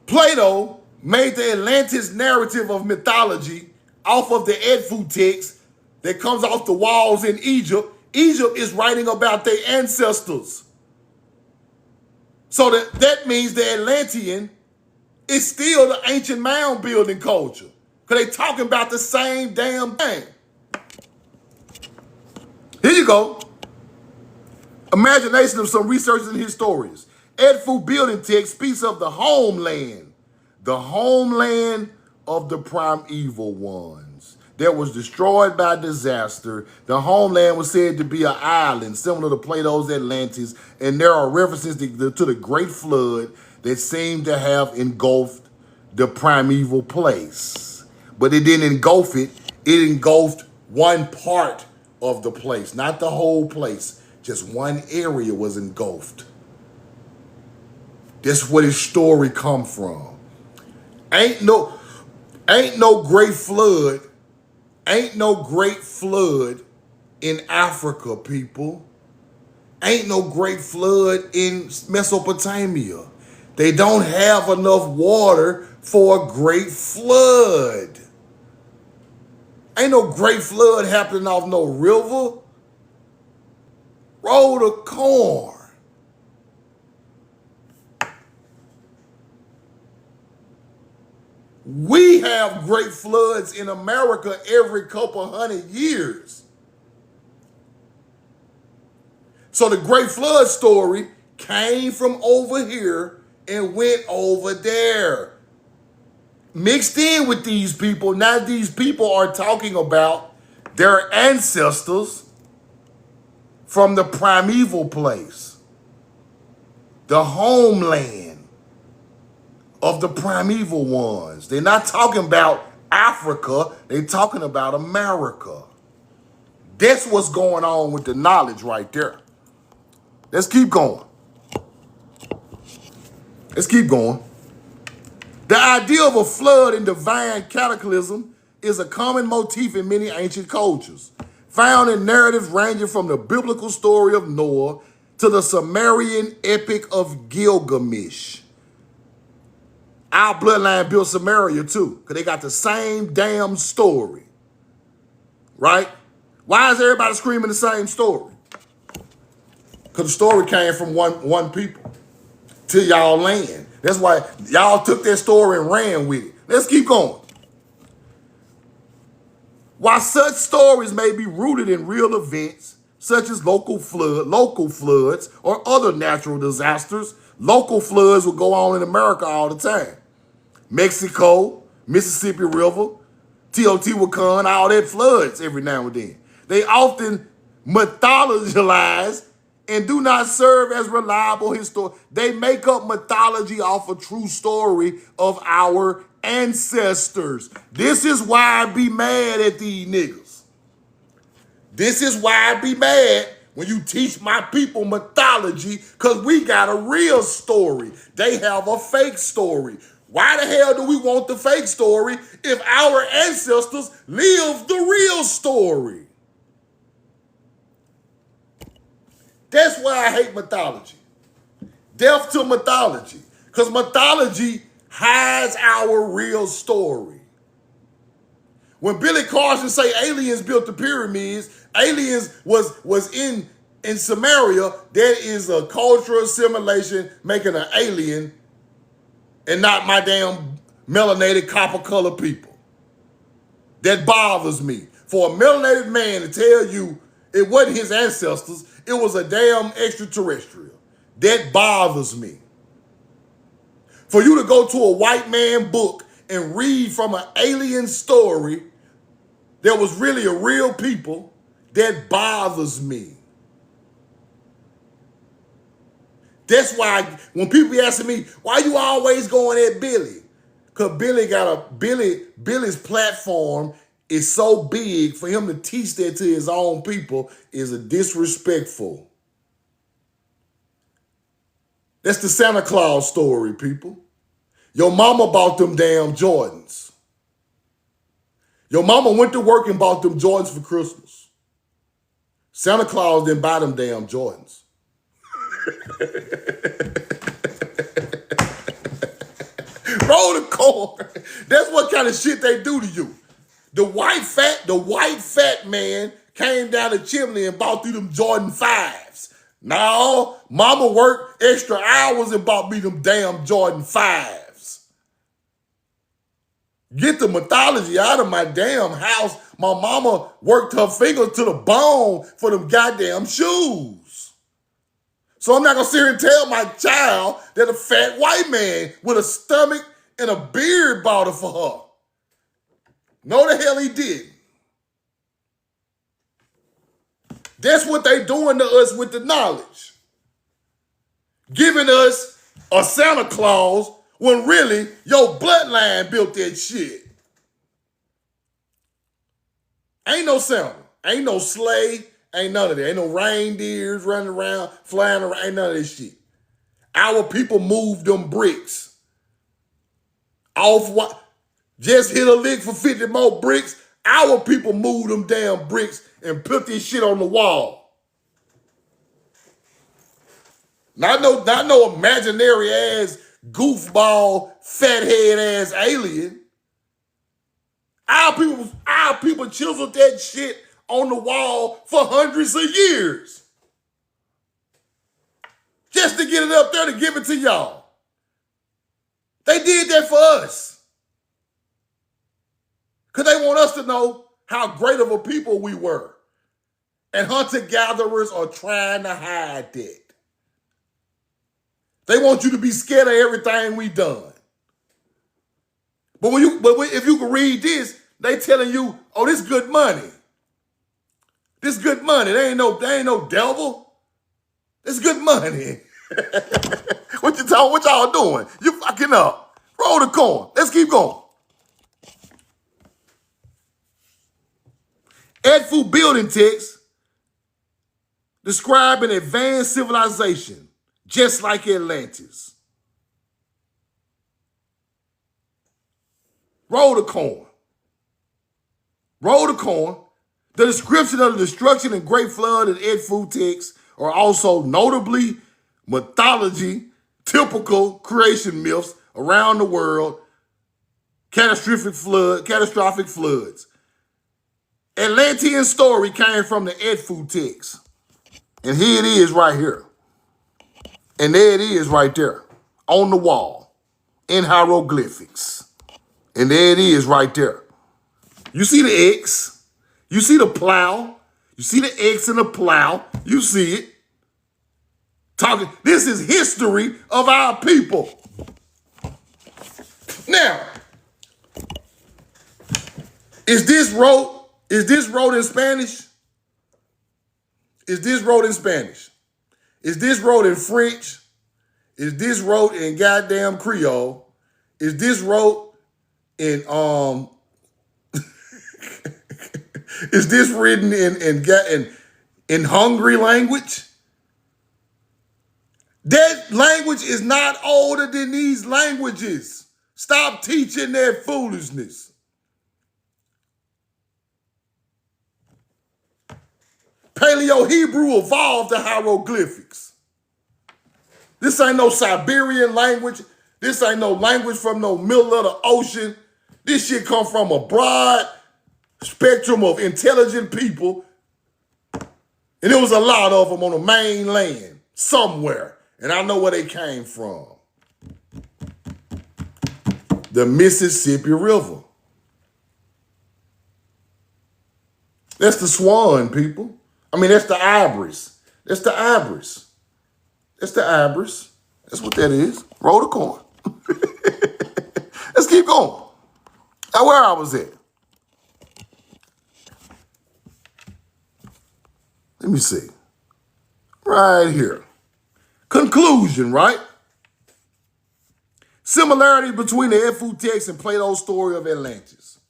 Plato made the Atlantis narrative of mythology off of the Edfu text that comes off the walls in Egypt. Egypt is writing about their ancestors. So that means the Atlantean is still the ancient mound building culture. Because they talking about the same damn thing. Here you go. Imagination of some researchers and historians. Edfu building text speaks of the homeland of the primeval ones that was destroyed by disaster. The homeland was said to be an island similar to Plato's Atlantis, and there are references to the Great Flood that seem to have engulfed the primeval place. But it didn't engulf it. It engulfed one part of the place, not the whole place. Just one area was engulfed. That's where his story come from. Ain't no great flood. Ain't no great flood in Africa, people. Ain't no great flood in Mesopotamia. They don't have enough water for a great flood. Ain't no great flood happening off no river. Roll the corn. We have great floods in America every couple hundred years. So the Great Flood story came from over here and went over there. Mixed in with these people, now these people are talking about their ancestors from the primeval place, the homeland of the primeval ones. They're not talking about Africa, they're talking about America. That's what's going on with the knowledge right there. Let's keep going. Let's keep going. The idea of a flood and divine cataclysm is a common motif in many ancient cultures, found in narratives ranging from the biblical story of Noah to the Sumerian epic of Gilgamesh. Our bloodline built Samaria too, because they got the same damn story, right? Why is everybody screaming the same story? Because the story came from one people to y'all land. That's why y'all took that story and ran with it. Let's keep going. While such stories may be rooted in real events, such as local floods, or other natural disasters, local floods will go on in America all the time. Mexico, Mississippi River, Teotihuacan, all that floods every now and then. They often mythologize and do not serve as reliable history. They make up mythology off a true story of our ancestors. This is why I be mad at these niggas. This is why I be mad when you teach my people mythology, because we got a real story. They have a fake story. Why the hell do we want the fake story if our ancestors lived the real story? That's why I hate mythology. Death to mythology. Because mythology hides our real story. When Billy Carson say aliens built the pyramids, aliens was in Samaria, that is a cultural assimilation making an alien and not my damn melanated copper colored people. That bothers me. For a melanated man to tell you it wasn't his ancestors, it was a damn extraterrestrial. That bothers me. For you to go to a white man book and read from an alien story that was really a real people, that bothers me. That's why when people be asking me, why you always going at Billy? Because Billy's platform is so big, for him to teach that to his own people is a disrespectful. That's the Santa Claus story, people. Your mama bought them damn Jordans. Your mama went to work and bought them Jordans for Christmas. Santa Claus didn't buy them damn Jordans. Roll the corn. That's what kind of shit they do to you. The white fat man came down the chimney and bought through them Jordan 5s. No, mama worked extra hours and bought me them damn Jordan 5s. Get the mythology out of my damn house. My mama worked her fingers to the bone for them goddamn shoes. So I'm not gonna sit here and tell my child that a fat white man with a stomach and a beard bought it for her. No, the hell he didn't. That's what they doing to us with the knowledge. Giving us a Santa Claus when really your bloodline built that shit. Ain't no Santa. Ain't no sleigh. Ain't none of that. Ain't no reindeers running around, flying around. Ain't none of this shit. Our people moved them bricks. Off what? Just hit a lick for 50 more bricks. Our people moved them damn bricks and put this shit on the wall. Not no imaginary ass, goofball, fathead ass alien. Our people chiseled that shit on the wall for hundreds of years. Just to get it up there to give it to y'all. They did that for us. Because they want us to know how great of a people we were. And hunter-gatherers are trying to hide that. They want you to be scared of everything we done. But if you can read this, they telling you, oh, this good money. This good money. They ain't no devil. This good money. What y'all doing? You fucking up. Roll the corn. Let's keep going. Edfu building text describe an advanced civilization, just like Atlantis. Roll the corn. Roll the corn. The description of the destruction and great flood in Edfu text are also notably mythology, typical creation myths around the world, catastrophic floods. Atlantean story came from the Edfu text. And here it is right here. And there it is right there on the wall in hieroglyphics. And there it is right there. You see the X. You see the plow. You see the X and the plow. You see it. This is history of our people. Now, is this wrote in Spanish? Is this wrote in Spanish? Is this wrote in French? Is this wrote in goddamn Creole? Is this wrote in is this written in Hungry language? That language is not older than these languages. Stop teaching that foolishness. Paleo-Hebrew evolved the hieroglyphics. This ain't no Siberian language. This ain't no language from no middle of the ocean. This shit come from a broad spectrum of intelligent people. And there was a lot of them on the mainland somewhere. And I know where they came from. The Mississippi River. That's the swan, people. I mean, that's the ibis. That's the ibis. That's the ibis. That's what that is. Roll the corn. Let's keep going. Now, where I was at. Let me see. Right here. Conclusion, right? Similarity between the Edfu text and Plato's story of Atlantis.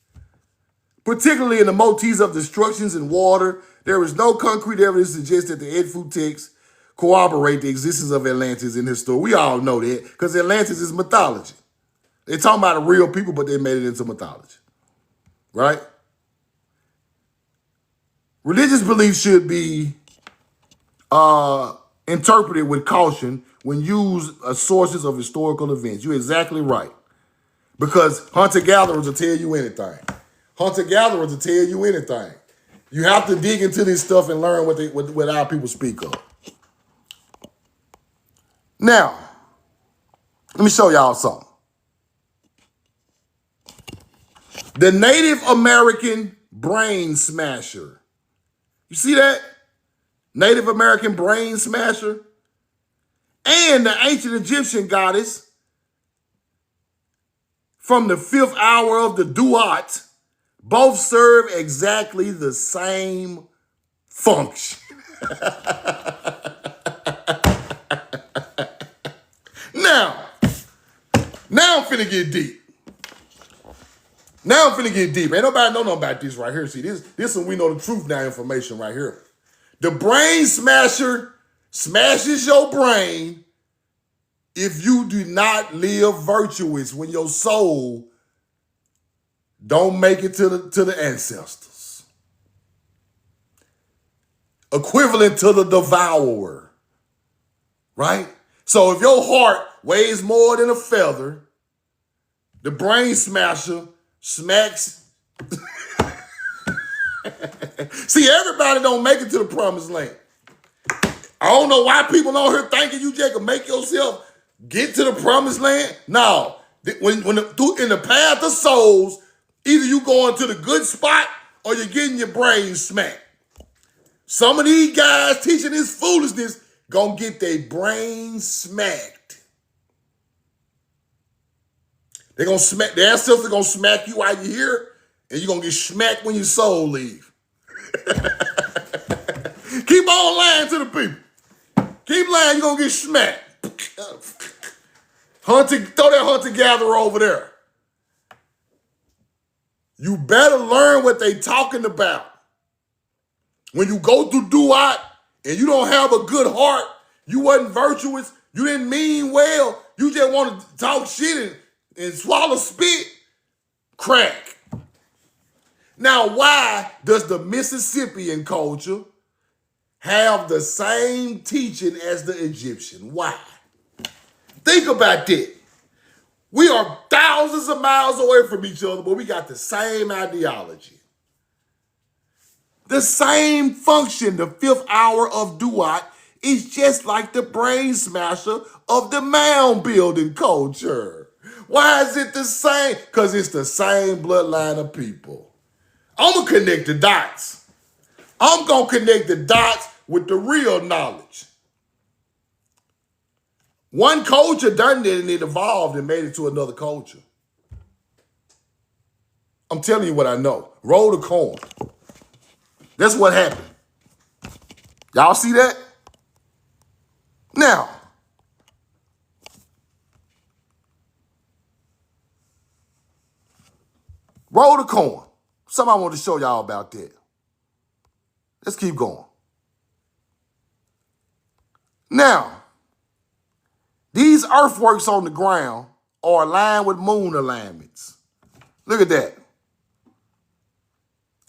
Particularly in the motifs of destructions and water, there is no concrete evidence to suggest that the Edfu text corroborate the existence of Atlanteans in his story. We all know that because Atlantis is mythology. They're talking about the real people, but they made it into mythology, right? Religious beliefs should be interpreted with caution when used as sources of historical events. You're exactly right. Because hunter-gatherers will tell you anything. Hunter-gatherers will tell you anything. You have to dig into this stuff and learn what our people speak of. Now, let me show y'all something. The Native American brain smasher. You see that? Native American brain smasher. And the ancient Egyptian goddess from the 5th hour of the Duat both serve exactly the same function. Now I'm finna get deep. Ain't nobody know nothing about this right here. See, this one we know the truth now information right here. The brain smasher smashes your brain if you do not live virtuous, when your soul don't make it to the ancestors. Equivalent to the devourer, right? So if your heart weighs more than a feather, the brain smasher smacks. See, everybody don't make it to the promised land. I don't know why people on here thinking you just can make yourself get to the promised land. No, in the path of souls, either you going to the good spot or you're getting your brain smacked. Some of these guys teaching this foolishness gonna get their brain smacked. They're gonna smack, their ancestors gonna smack you while you're here, and you're gonna get smacked when your soul leave. Keep on lying to the people. Keep lying, you're gonna get smacked. Throw that hunter-gatherer over there. You better learn what they talking about. When you go through Duat and you don't have a good heart, you wasn't virtuous, you didn't mean well, you just want to talk shit and swallow spit, crack. Now, why does the Mississippian culture have the same teaching as the Egyptian? Why? Think about that. We are thousands of miles away from each other, but we got the same ideology. The same function, the 5th hour of Duat, is just like the brain smasher of the mound building culture. Why is it the same? Because it's the same bloodline of people. I'm going to connect the dots. I'm going to connect the dots with the real knowledge. One culture done it and it evolved and made it to another culture. I'm telling you what I know. Roll the coin. That's what happened. Y'all see that? Now, roll the coin. Something I want to show y'all about that. Let's keep going. Now, these earthworks on the ground are aligned with moon alignments. Look at that.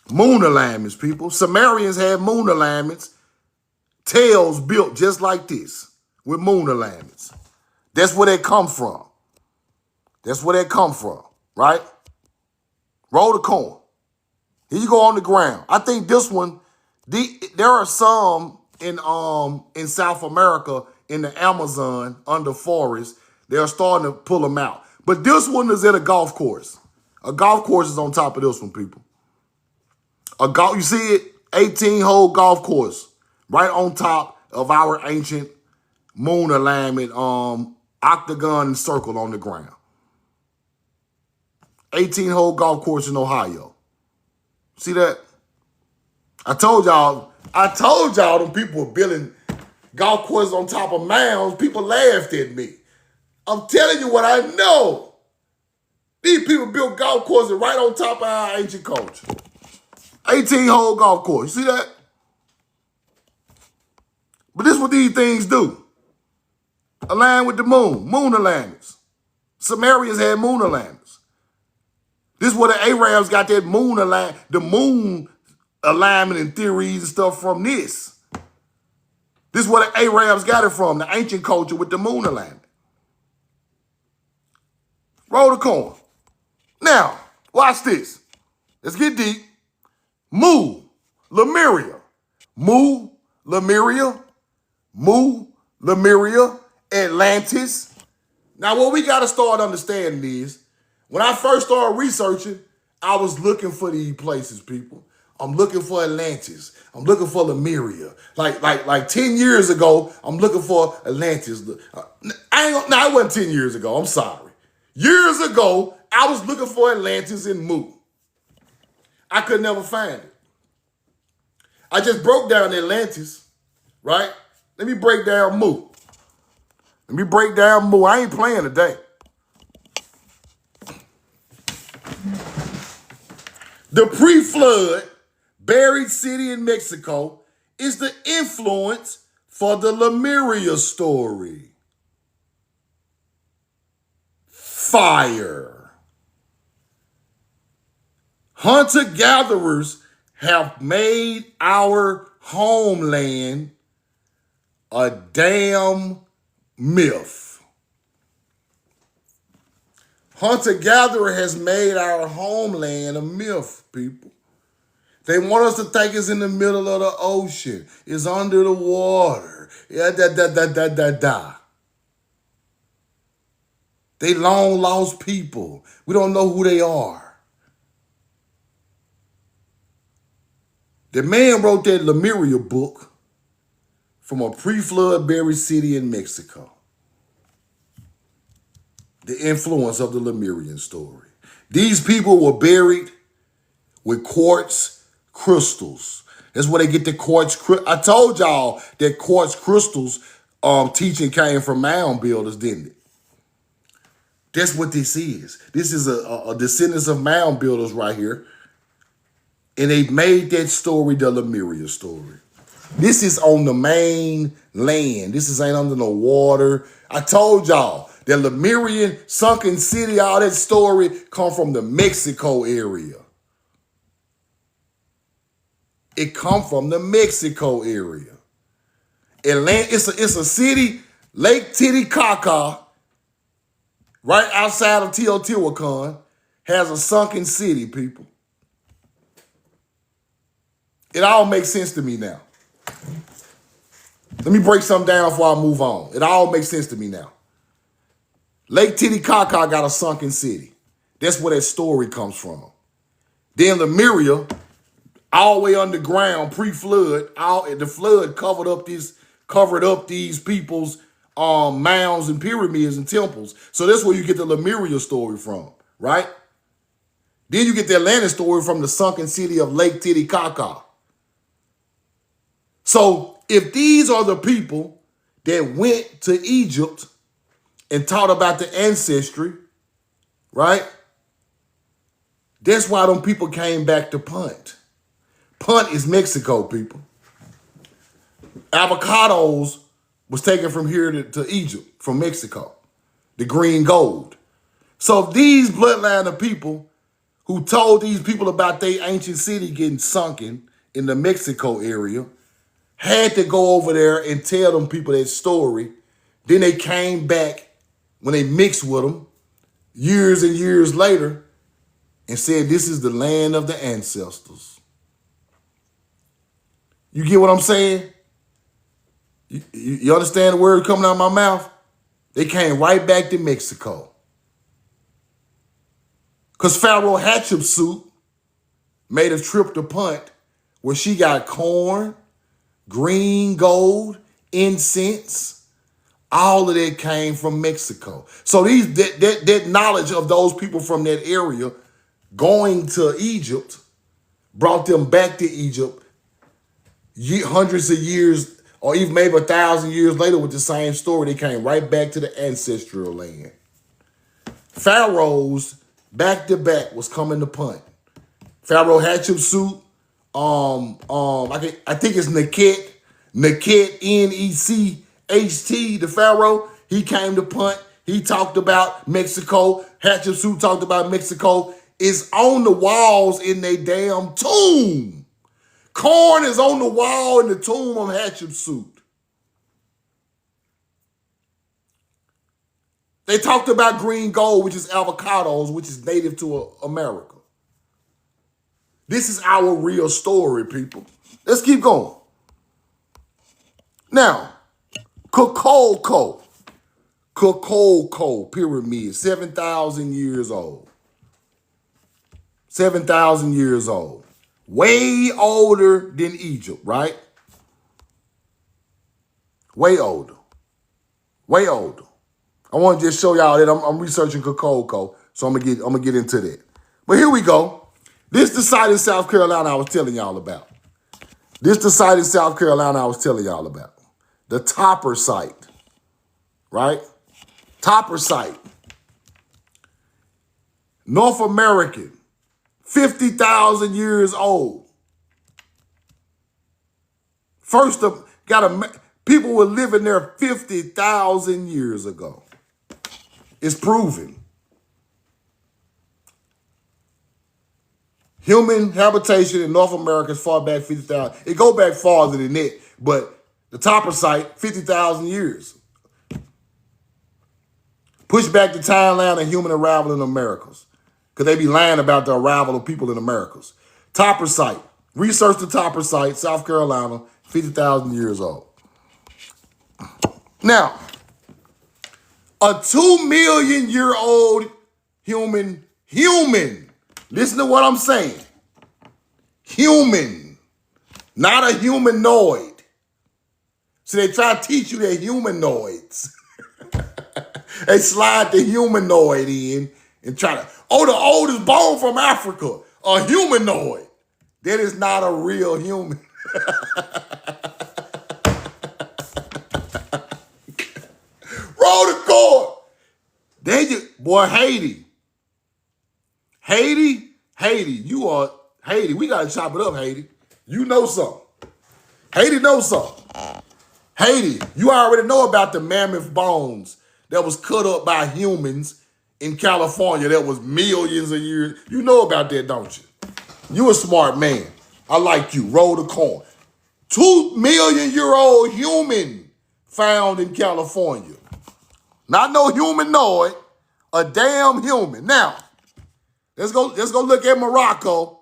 Moon alignments, people. Sumerians had moon alignments, tails built just like this with moon alignments. That's where they come from. Right? Roll the coin. Here you go on the ground. I think this one, there are some in South America in the Amazon under forest. They're starting to pull them out. But this one is at a golf course. A golf course is on top of this one, people. You see it? 18-hole golf course right on top of our ancient moon alignment octagon and circle on the ground. 18-hole golf course in Ohio. See that? I told y'all them people were building golf courses on top of mounds. People laughed at me. I'm telling you what I know. These people built golf courses right on top of our ancient culture. 18-hole golf course. You see that? But this is what these things do. Align with the moon. Moon alignments. Sumerians had moon alignments. This is where the Arabs got that moon the moon alignment and theories and stuff from this. This is where the Arabs got it from, the ancient culture with the moon alignment. Roll the coin. Now, watch this. Let's get deep. Mu, Lemuria. Mu, Lemuria. Mu, Lemuria. Atlantis. Now, what we got to start understanding is, when I first started researching, I was looking for these places, people. I'm looking for Atlantis. I'm looking for Lemuria. Like 10 years ago, I'm looking for Atlantis. It wasn't 10 years ago. I'm sorry. Years ago, I was looking for Atlantis and Mu. I could never find it. I just broke down Atlantis, right? Let me break down Mu. Let me break down Mu. I ain't playing today. The pre-flood buried city in Mexico is the influence for the Lemuria story. Fire. Hunter-gatherers have made our homeland a damn myth. Hunter-gatherer has made our homeland a myth, people. They want us to think it's in the middle of the ocean. It's under the water. They long lost people. We don't know who they are. The man wrote that Lemuria book from a pre-flood buried city in Mexico. The influence of the Lemurian story. These people were buried with quartz crystals. That's where they get the quartz. I told y'all that quartz crystals teaching came from mound builders, didn't it? That's what this is. This is a descendants of mound builders right here. And they made that story the Lemuria story. This is on the main land. This ain't under no water. I told y'all that Lemurian sunken city, all that story come from the Mexico area. It come from the Mexico area. It's a city, Lake Titicaca, right outside of Teotihuacan, has a sunken city, people. It all makes sense to me now. Let me break something down before I move on. It all makes sense to me now. Lake Titicaca got a sunken city. That's where that story comes from. Then Lemuria, all the way underground, pre-flood, the flood covered up these people's mounds and pyramids and temples. So that's where you get the Lemuria story from, right? Then you get the Atlantis story from the sunken city of Lake Titicaca. So if these are the people that went to Egypt and taught about the ancestry, right? That's why them people came back to Punt. Punt is Mexico, people. Avocados was taken from here to Egypt, from Mexico. The green gold. So these bloodline of people who told these people about their ancient city getting sunken in the Mexico area had to go over there and tell them people that story. Then they came back when they mixed with them years and years later and said, this is the land of the ancestors. You get what I'm saying? You understand the word coming out of my mouth? They came right back to Mexico. Because Pharaoh Hatshepsut made a trip to Punt where she got corn, green gold, incense. All of that came from Mexico. So that knowledge of those people from that area going to Egypt brought them back to Egypt hundreds of years or even maybe 1,000 years later with the same story. They came right back to the ancestral land. Pharaohs back to back was coming to Punt. Pharaoh Hatshepsut, I think it's Neket. Neket, N-E-C-H-T, the Pharaoh, he came to punt. He talked about Mexico. Hatshepsut talked about Mexico. It's on the walls in their damn tomb. Corn is on the wall in the tomb of Hatshepsut. They talked about green gold, which is avocados, which is native to America. This is our real story, people. Let's keep going. Now, Coco pyramid, 7,000 years old. 7,000 years old. Way older than Egypt, right? Way older. Way older. I want to just show y'all that I'm researching Coco, so I'm gonna get into that. But here we go. This the site in South Carolina I was telling y'all about. The Topper site, right? Topper site. North American, 50,000 years old. People were living there 50,000 years ago. It's proven. Human habitation in North America as far back 50,000. It go back farther than that, but the Topper site, 50,000 years. Push back the timeline of human arrival in the Americas, because they be lying about the arrival of people in Americas. Topper site. Research the Topper site, South Carolina, 50,000 years old. Now, a 2-million-year-old human, listen to what I'm saying. Human, not a humanoid. So they try to teach you they're humanoids. They slide the humanoid in and try to, the oldest bone from Africa, a humanoid. That is not a real human. Roll the cord. Boy, Haiti, you are, Haiti, we got to chop it up, Haiti. You know something. Haiti knows something. Haiti, you already know about the mammoth bones that was cut up by humans in California that was millions of years. You know about that, don't you? You a smart man. I like you. Roll the coin. 2-million-year-old human found in California. Not no humanoid, a damn human. Now, let's go look at Morocco.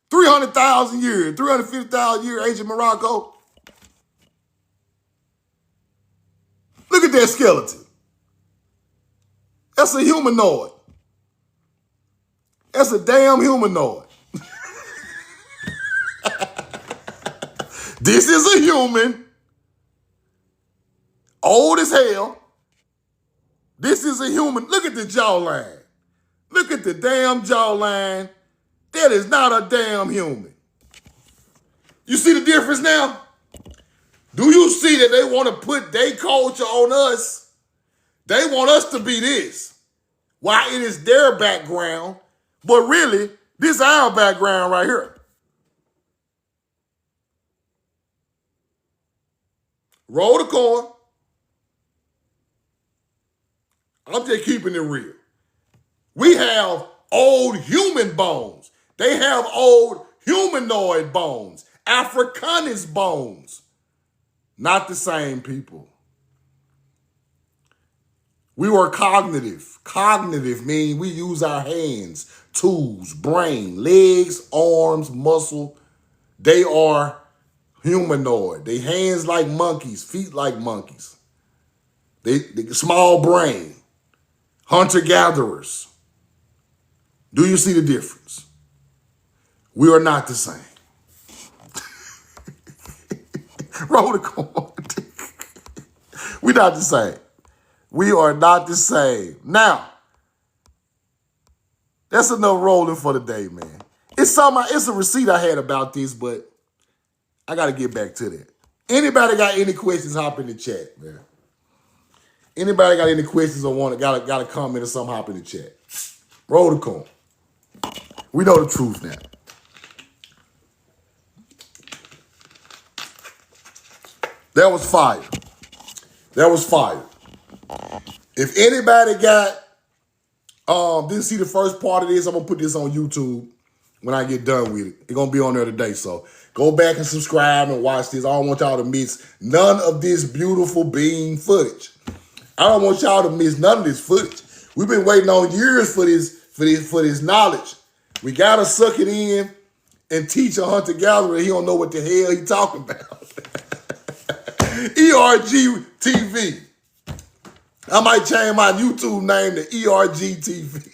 300,000 years, 350,000 years, ancient Morocco. Look at that skeleton. That's a humanoid. That's a damn humanoid. This is a human. Old as hell. This is a human. Look at the jawline. Look at the damn jawline. That is not a damn human. You see the difference now? Do you see that they want to put their culture on us? They want us to be this. Why it is their background, but really, this is our background right here. Roll the coin. I'm just keeping it real. We have old human bones. They have old humanoid bones. Africanist bones. Not the same people. We were cognitive. Cognitive means we use our hands, tools, brain, legs, arms, muscle. They are humanoid. They hands like monkeys, feet like monkeys. They small brain. Hunter-gatherers. Do you see the difference? We are not the same. Roll the coin. We're not the same. We are not the same. Now, that's enough rolling for the day, man. It's a receipt I had about this, but I got to get back to that. Anybody got any questions, hop in the chat, man. Anybody got any questions or got a comment or something, hop in the chat. Roll the coin. We know the truth now. That was fire. That was fire. If anybody got didn't see the first part of this, I'm gonna put this on YouTube when I get done with it. It's gonna be on there today. So go back and subscribe and watch this. I don't want y'all to miss none of this beautiful bean footage. I don't want y'all to miss none of this footage. We've been waiting on years for this knowledge. We gotta suck it in and teach a hunter-gatherer. He don't know what the hell he talking about. ERG TV. I might change my YouTube name to ERG TV.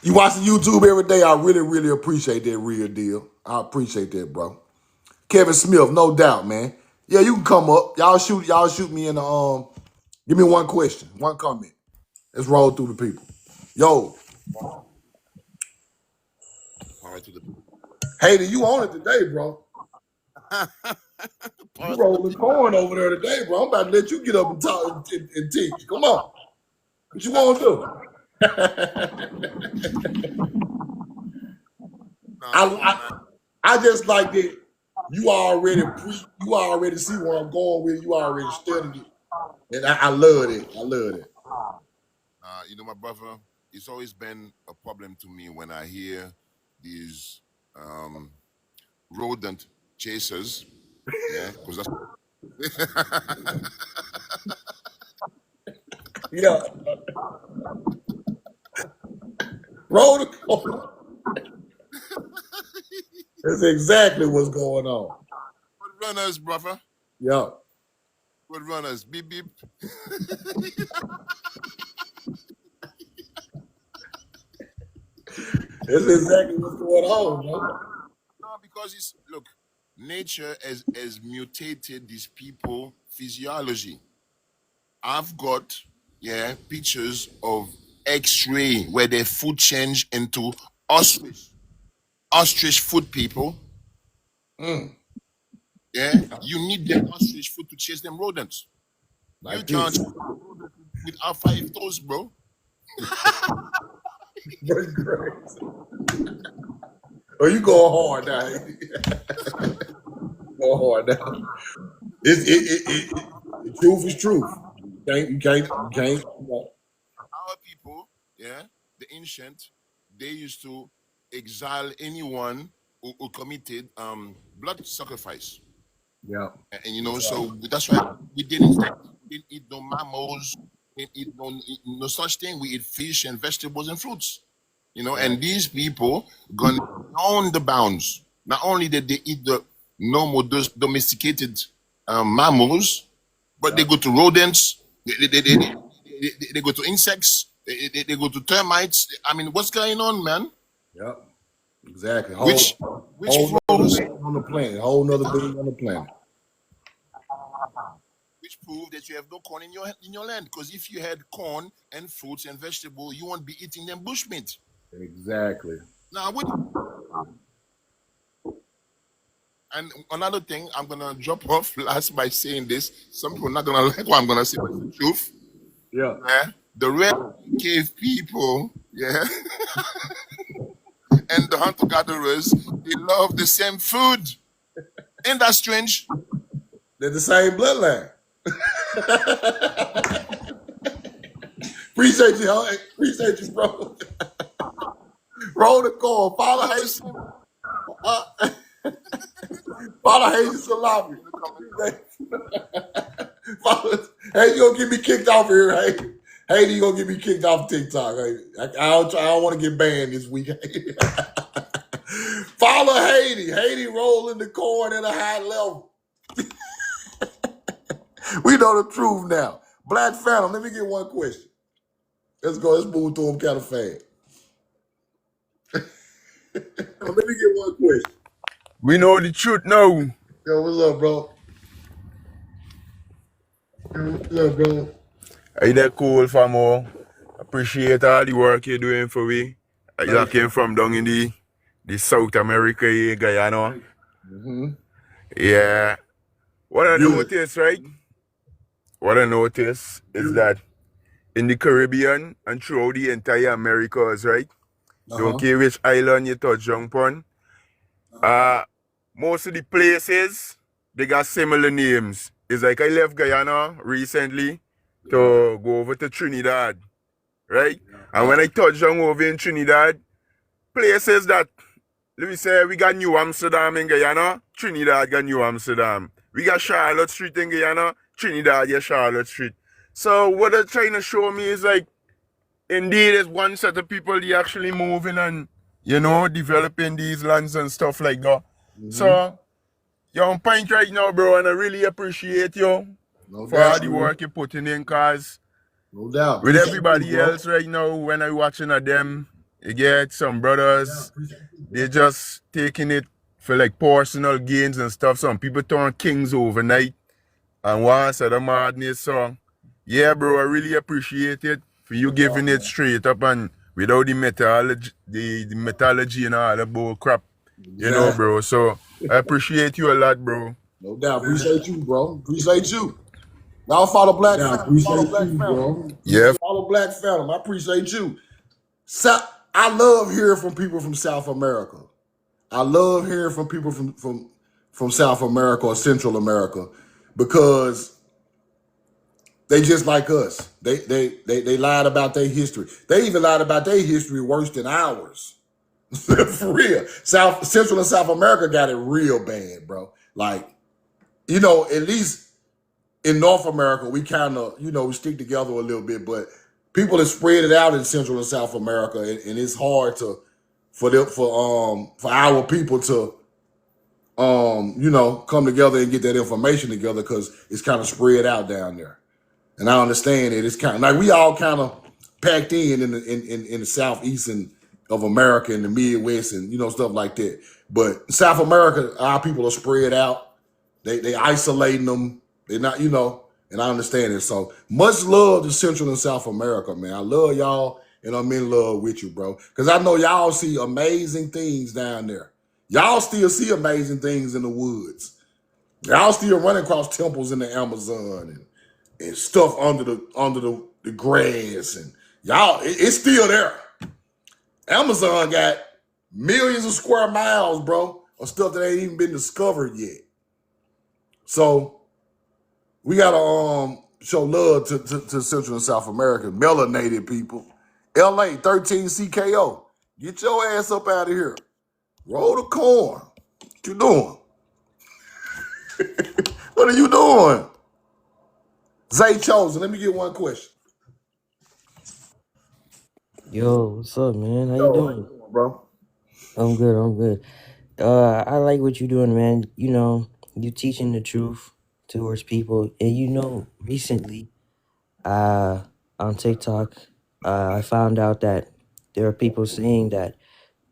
You watching YouTube every day, I really, really appreciate that real deal. I appreciate that, bro. Kevin Smith, no doubt, man. Yeah, you can come up. Y'all shoot me in the give me one question, one comment. Let's roll through the people. Yo. All right, to the Hater, you on it today, bro. You rolling corn over there today, bro. I'm about to let you get up and talk and teach. Come on. What you want to do? I just like that you already see where I'm going with it. You already studied it. And I love it. I love it. you know, my brother, it's always been a problem to me when I hear these rodent chasers. Yeah, because that's Yeah. Roll the corn. That's exactly what's going on. good runners, brother. Yeah. Good runners. Beep beep. That's exactly what's going on, bro. No, because it's look, nature has mutated these people physiology. I've got pictures of X-ray where their food change into ostrich food people. Yeah, you need the ostrich food to chase them rodents. Like you can't this. chase them rodents with our 5 toes, bro. That's crazy. Oh, you going hard now. Going hard now. The truth is truth. You can't. Our people, the ancient, they used to exile anyone who committed blood sacrifice. Yeah. And you know, so that's why we didn't eat no mammals, didn't eat no such thing. We eat fish and vegetables and fruits. You know, and these people gone beyond the bounds. Not only did they eat the normal domesticated mammals, but they go to rodents, they go to insects, they go to termites. I mean, what's going on, man? Yep. Exactly. Which proves on the planet, whole nother being on the planet. Which prove that you have no corn in your land. Because if you had corn and fruits and vegetables, you won't be eating them bushmeat. Exactly. Now, and another thing, I'm gonna drop off last by saying this. Some people are not gonna like what I'm gonna say, but it's the truth. Yeah. The red cave people, and the hunter-gatherers, they love the same food. Ain't that strange? They're the same bloodline. Appreciate you, bro. Roll the call. Follow Haitian Salami. Hey, you gonna get me kicked off here, hey? Haiti, you gonna get me kicked off TikTok. Hey? I don't want to get banned this week. Follow Haiti. Haiti rolling the corn at a high level. We know the truth now. Black Phantom, let me get one question. Let's go. Let's move through them kind of fast. Let me get one question. We know the truth now. Yo, what's up, bro? Are you that cool, famo? Appreciate all the work you're doing for me. I came from down in the South America here, Guyana. Yeah. What I noticed, right? What I noticed is that in the Caribbean and throughout the entire Americas, right? Don't care which island you touch down on. Most of the places they got similar names. It's like I left Guyana recently to go over to Trinidad, right? And when I touched down over in Trinidad, places that, let me say, we got New Amsterdam in Guyana, Trinidad got New Amsterdam. We got Charlotte Street in Guyana, Trinidad got Charlotte Street. So what they're trying to show me is like, indeed, there's one set of people they actually moving and, developing these lands and stuff like that. So, you're on point right now, bro, and I really appreciate you for all the work you're putting in, cause no doubt. with everybody else right now, when I'm watching at them, you get some brothers, they're just taking it for like personal gains and stuff. Some people turn kings overnight and once at the madness. So, yeah, bro, I really appreciate it for you giving it straight up and without the methodology, the methodology and all the bull crap, bro. So, I appreciate you a lot, bro. No doubt. Appreciate you, bro. Appreciate you. Y'all follow Black Phantom. Follow Black Phantom. Yeah. Follow Black Phantom. I appreciate you. I love hearing from people from South America. I love hearing from people from South America or Central America because they just like us. They lied about their history. They even lied about their history worse than ours. For real. Central and South America got it real bad, bro. Like, at least in North America, we kind of, we stick together a little bit, but people have spread it out in Central and South America, and it's hard for our people to come together and get that information together because it's kind of spread out down there. And I understand it. It's kind of like we all kind of packed in the southeast of America and the Midwest and stuff like that. But South America, our people are spread out. They isolating them. They're not, and I understand it. So much love to Central and South America, man. I love y'all, and I'm in love with you, bro. Because I know y'all see amazing things down there. Y'all still see amazing things in the woods. Y'all still running across temples in the Amazon and stuff under the grass, and y'all, it's still there. Amazon got millions of square miles, bro, of stuff that ain't even been discovered yet. So we gotta show love to Central and South America, melanated people. LA 13 CKO, get your ass up out of here. Roll the corn. What you doing? What are you doing? Zay Chosen, let me get one question. Yo, what's up, man? How you doing? Bro? I'm good. I like what you're doing, man. You teaching the truth towards people, and recently, on TikTok, I found out that there are people saying that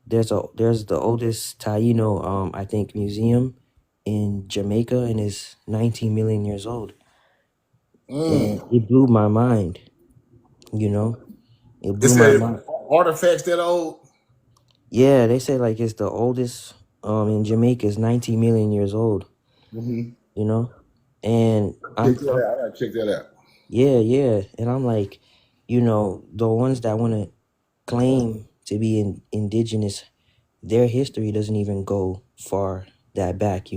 there's the oldest Taino, I think, museum in Jamaica, and is 19 million years old, and it blew my mind. It blew my mind. Artifacts that old. Yeah, they say like it's the oldest in Jamaica is 19 million years old. Mm-hmm. And I gotta check that out. Yeah. And I'm like, the ones that want to claim to be indigenous, their history doesn't even go far that back,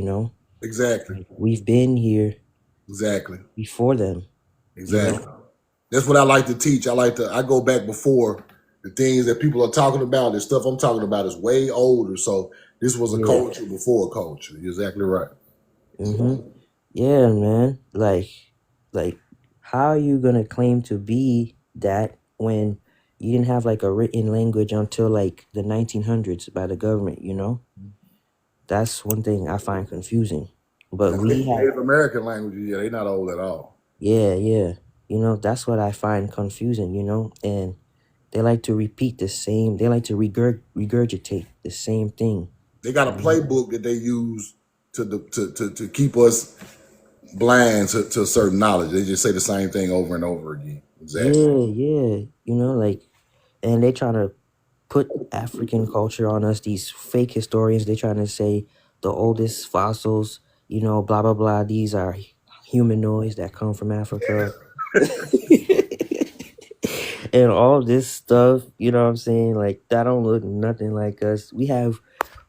Exactly. Like, we've been here exactly before them. Exactly. That's what I like to teach. I go back before the things that people are talking about. The stuff I'm talking about is way older. So this was a culture before culture. You're exactly right. Mm-hmm. Yeah, man. Like, how are you gonna claim to be that when you didn't have like a written language until like the 1900s by the government? That's one thing I find confusing. But we have Native American languages. Yeah, they're not old at all. Yeah. That's what I find confusing. And they like to repeat the same. They like to regurgitate the same thing. They got a playbook that they use to keep us blind to certain knowledge. They just say the same thing over and over again. Exactly. Yeah. And they trying to put African culture on us. These fake historians, they trying to say the oldest fossils, blah blah blah. These are humanoids that come from Africa. And all this stuff, you know what I'm saying? Like, that don't look nothing like us. We have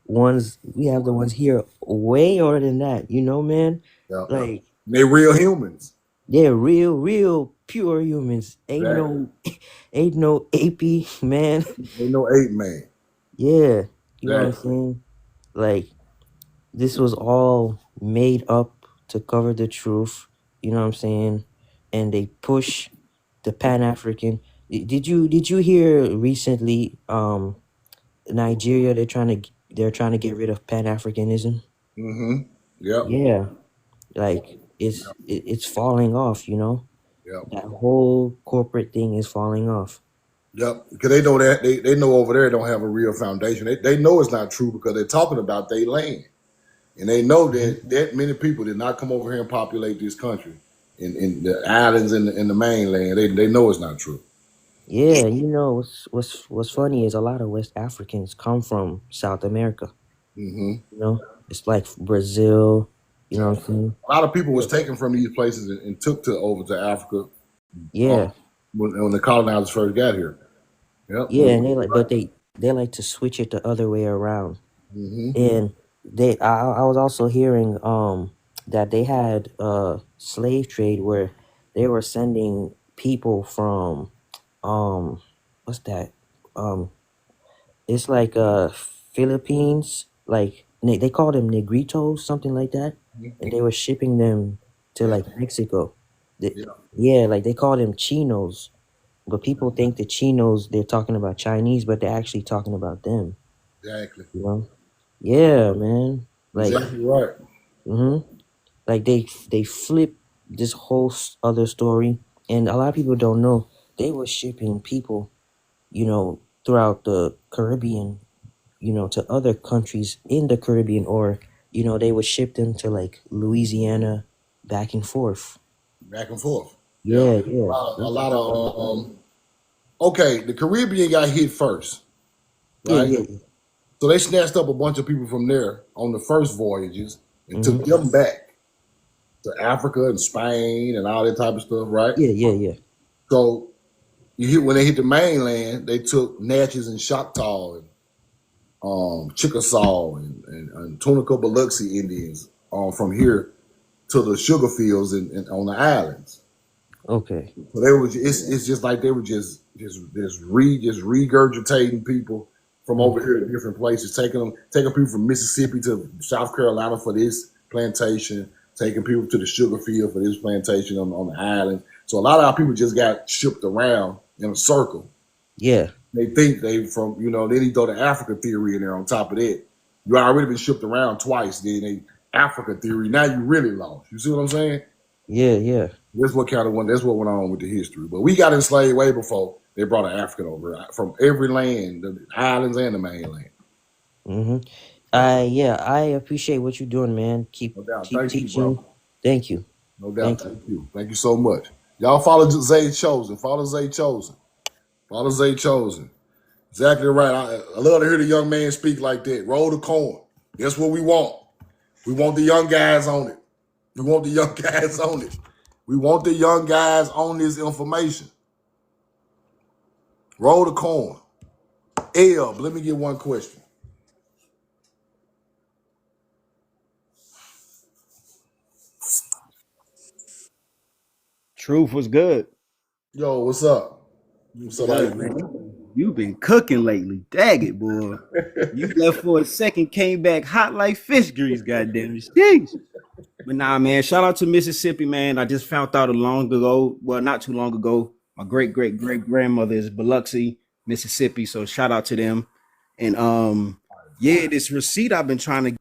ones we have the ones here way older than that. You know, man. Yeah. Like They real humans. they're real pure humans. Exactly. Ain't no AP man. Ain't no ape man. Yeah, you know what I'm Exactly. saying. Like this was all made up to cover the truth. You know what I'm saying? And they push the Pan African. Did you hear recently? Nigeria, they're trying to get rid of Pan Africanism. Mm-hmm. Yep. Yeah, like it's falling off. You know, Yep. that whole corporate thing is falling off. Yep. Because they know that they know over there don't have a real foundation. They know it's not true because they're talking about their land. And they know that many people did not come over here and populate this country in the islands in the mainland. They know it's not true. Yeah, you know what's funny is a lot of West Africans come from South America. Mm-hmm. You know, it's like Brazil. You know Yeah. what I'm saying? A lot of people was taken from these places and took to over to Africa Yeah, when the colonizers first got here. Yep. yeah, and they like to switch it the other way around. Mm-hmm. And I was also hearing that they had a slave trade where they were sending people from um what's that um it's like Philippines, like they call them negritos, something like that, and they were shipping them to Yeah. like Mexico. The- Yeah. yeah, like they call them chinos, but people think the chinos they're talking about Chinese, but they're actually talking about them. Exactly. You know? Yeah, man. Like, Exactly right. hmm like they flip this whole other story, and a lot of people don't know they were shipping people, throughout the Caribbean, to other countries in the Caribbean, or they would ship them to like Louisiana, back and forth. Back and forth. Yeah. Yeah, yeah, A lot of okay, the Caribbean got hit first, yeah, right? yeah. So they snatched up a bunch of people from there on the first voyages and took Mm-hmm. them back to Africa and Spain and all that type of stuff, right? Yeah, yeah, yeah. So when they hit the mainland, they took Natchez and Choctaw and Chickasaw and Tunica Biloxi Indians from here to the sugar fields and on the islands. Okay. So they were. It's just like they were just regurgitating people from over Mhm. here to different places, taking people from Mississippi to South Carolina for this plantation, taking people to the sugar field for this plantation on the island. So a lot of our people just got shipped around in a circle. Yeah, They think they from then you throw the Africa theory in there on top of that. You already been shipped around twice. Then they Africa theory. Now you really lost. You see what I'm saying? yeah, yeah. That's what went on with the history. But we got enslaved way before they brought an African over from every land, the islands and the mainland. Mm-hmm. Yeah, I appreciate what you're doing, man. Keep no doubt. keep Thank you, bro. teaching. Thank you. No doubt. Thank you. Thank you. Thank you so much. Y'all follow Zay Chosen. Follow Zay Chosen. Follow Zay Chosen. Exactly right. I love to hear the young man speak like that. Roll the coin. That's what we want. We want the young guys on it. We want the young guys on it. We want the young guys on this information. Roll the coin. Let me get one question. Truth was good. Yo, what's up? What's What's up? How good, man? You been cooking lately. Dag it, boy. You left for a second, came back hot like fish grease, goddamn it. Jeez. But nah, man, shout out to Mississippi, man. I just found out long ago, well, not too long ago, my great grandmother is Biloxi, Mississippi. So shout out to them. And yeah, this receipt I've been trying to.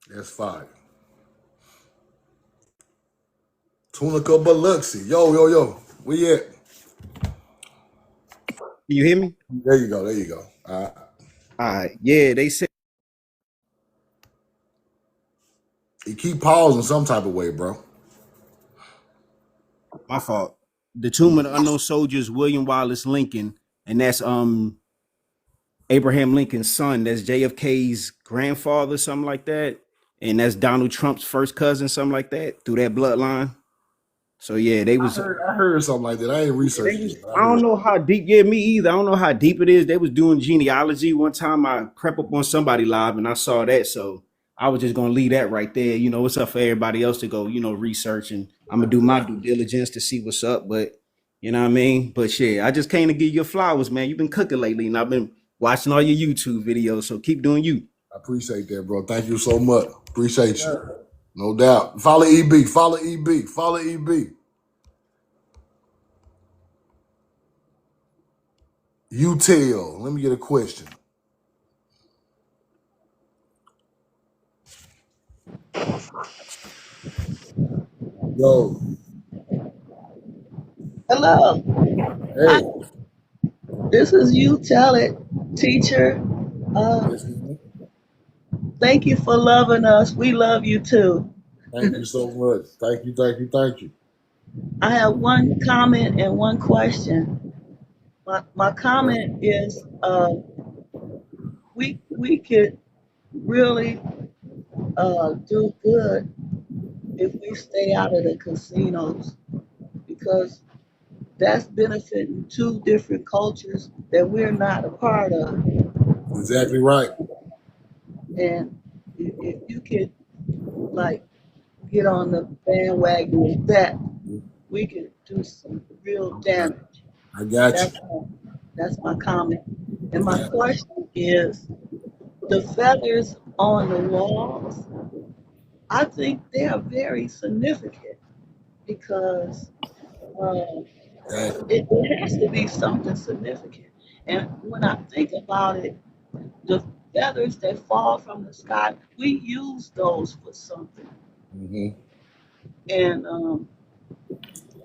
That's fine. Tunica Biloxi. Yo. Where you at? You hear me? There you go. There you go. All right. All right. Yeah, they said You keep pausing some type of way, bro. my fault. The Tomb of the Unknown Soldiers, William Wallace Lincoln, and that's Abraham Lincoln's son. That's JFK's grandfather, something like that. And that's Donald Trump's first cousin, something like that, through that bloodline. So yeah, they was. I heard something like that. I ain't researched They was, it. I don't know how deep. Yeah, me either. I don't know how deep it is. They was doing genealogy one time. I crept up on somebody live and I saw that. So I was just gonna leave that right there. You know, it's up for everybody else to go. You know, research and I'm gonna do my due diligence to see what's up. But you know what I mean. But yeah, I just came to give you flowers, man. You've been cooking lately, and I've been watching all your YouTube videos. So keep doing you. I appreciate that, bro. Thank you so much. Appreciate you. No doubt. Follow EB. Follow EB. Follow EB. You tell. Let me get a question. Yo, Hello. Hi. hey. This is You Tell It, teacher. Uh, Yes, ma'am. Thank you for loving us. We love you too. Thank you so much. Thank you, thank you, thank you. I have one comment and one question. My comment is we could really do good if we stay out of the casinos because that's benefiting two different cultures that we're not a part of. Exactly right. And if you could like get on the bandwagon with that, we could do some real damage. I got you. That's my comment. And my Yeah. question is the feathers on the walls, I think they are very significant because it has to be something significant. And when I think about it, the feathers that fall from the sky, we use those for something. hmm And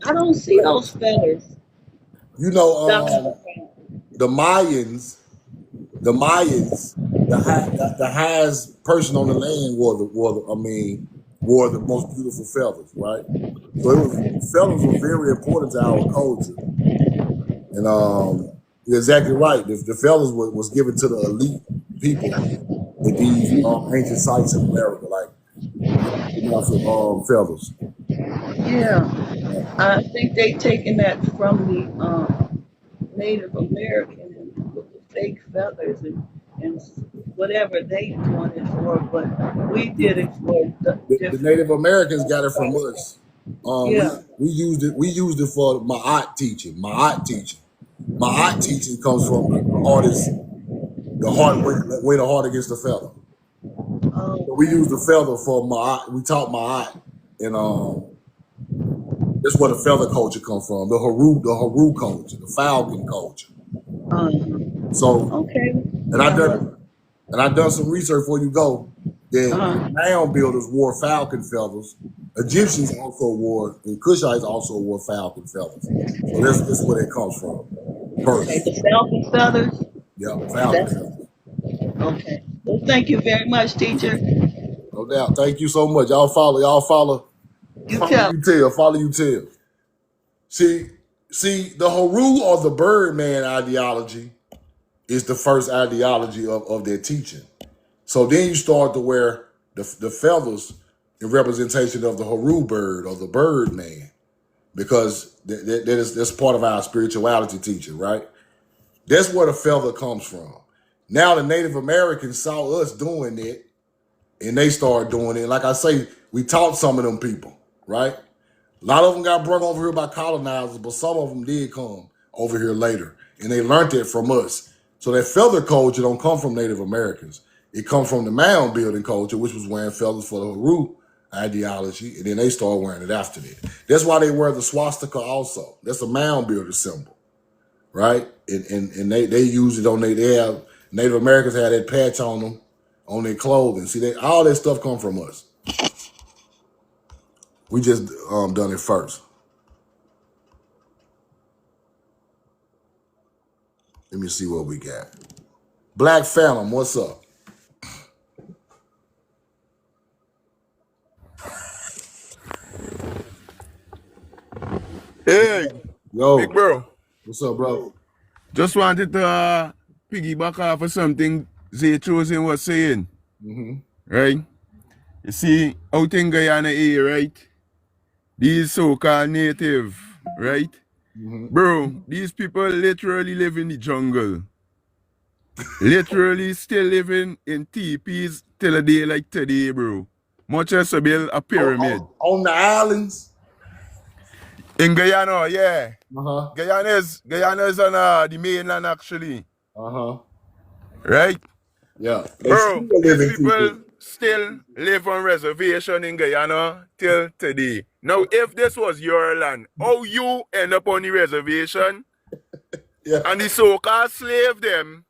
I don't see those feathers You know, ducking around. the Mayans, the highest person on the land wore the most beautiful feathers, right? So feathers were very important to our culture. And you're exactly right. The feathers was given to the elite people at these ancient sites in America, like feathers. Yeah, I think they taken that from the Native American and put the fake feathers and whatever they doing it for, but we did it for the The different. Native Americans got it from us. Yeah. We used it for Ma'at teaching. Ma'at teaching. Ma'at teaching comes from the hardest, the heart way the heart against the feather. So we use the feather for Ma'at. We taught Ma'at, and that's where the feather culture comes from. The Haru culture, the Falcon culture. So, Okay. and I Yeah. done and I done some research before you go that Uh, mound builders wore falcon feathers. Egyptians also wore, and Kushites also wore falcon feathers. So that's where it comes from okay. first. The falcon feathers. Yep, falcon That's feathers. okay. Well, thank you very much, teacher. No doubt. Thank you so much. Y'all follow You tell. follow you tell. See, the Haru or the Birdman ideology is the first ideology of their teaching. So then you start to wear the feathers in representation of the Haru bird or the bird man, because that's part of our spirituality teaching, right? That's where the feather comes from. Now the Native Americans saw us doing it, and they started doing it. Like I say, we taught some of them people, right? A lot of them got brought over here by colonizers, but some of them did come over here later, and they learned it from us. So that feather culture don't come from Native Americans. It comes from the mound building culture, which was wearing feathers for the Haru ideology, and then they started wearing it after that. That's why they wear the swastika also. That's a mound builder symbol, right? And they use it on they have Native Americans had that patch on them on their clothing. See, all that stuff come from us. We just done it first. Let me see what we got. Black Phantom, what's up? Hey, big Yo, bro. what's up, bro? Just wanted to piggyback off of something Zay Chosen was saying, Mm-hmm. right? You see, out in Guyana here, right? these so-called native, right? Mm-hmm. Bro, these people literally live in the jungle. Literally still living in teepees till a day like today, bro. Much as to build a pyramid. On the islands. In Guyana, yeah. Uh-huh. Guyana is on the mainland actually. Uh-huh. Right? Yeah. They still Bro, live these in people. people still live on reservation in Guyana till today. Now, if this was your land, how you end up on the reservation Yeah. and the so-called slave them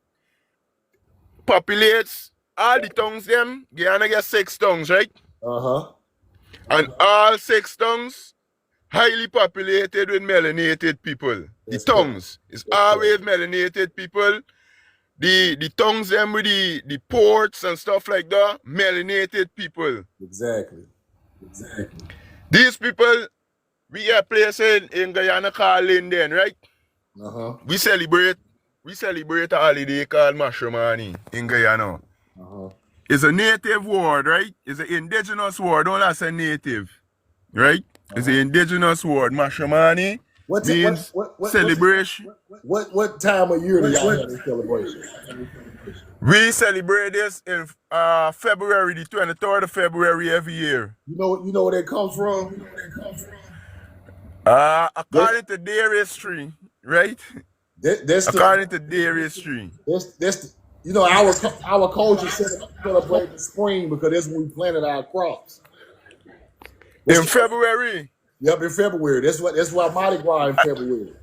populates all the tongues them, Guyana get 6 tongues, right? Uh-huh. And all 6 tongues highly populated with melanated people. The That's correct. tongues is always melanated people. The tongues them with the ports and stuff like that, melanated people. Exactly. These people, we get a place in Guyana called Linden, right? Uh-huh. We celebrate a holiday called Mashramani in Guyana. Uh-huh. It's a native word, right? It's an indigenous word. Don't I say native, right? It's an indigenous word. Mashramani means celebration. What time of year do y'all have this celebration? We celebrate this in February, the 23rd of February every year. You know where that comes from? According to their history, right? According to their history. That's our culture celebrate the spring because that's when we planted our crops. In February. Yep, in February. That's why Mardi Gras in February.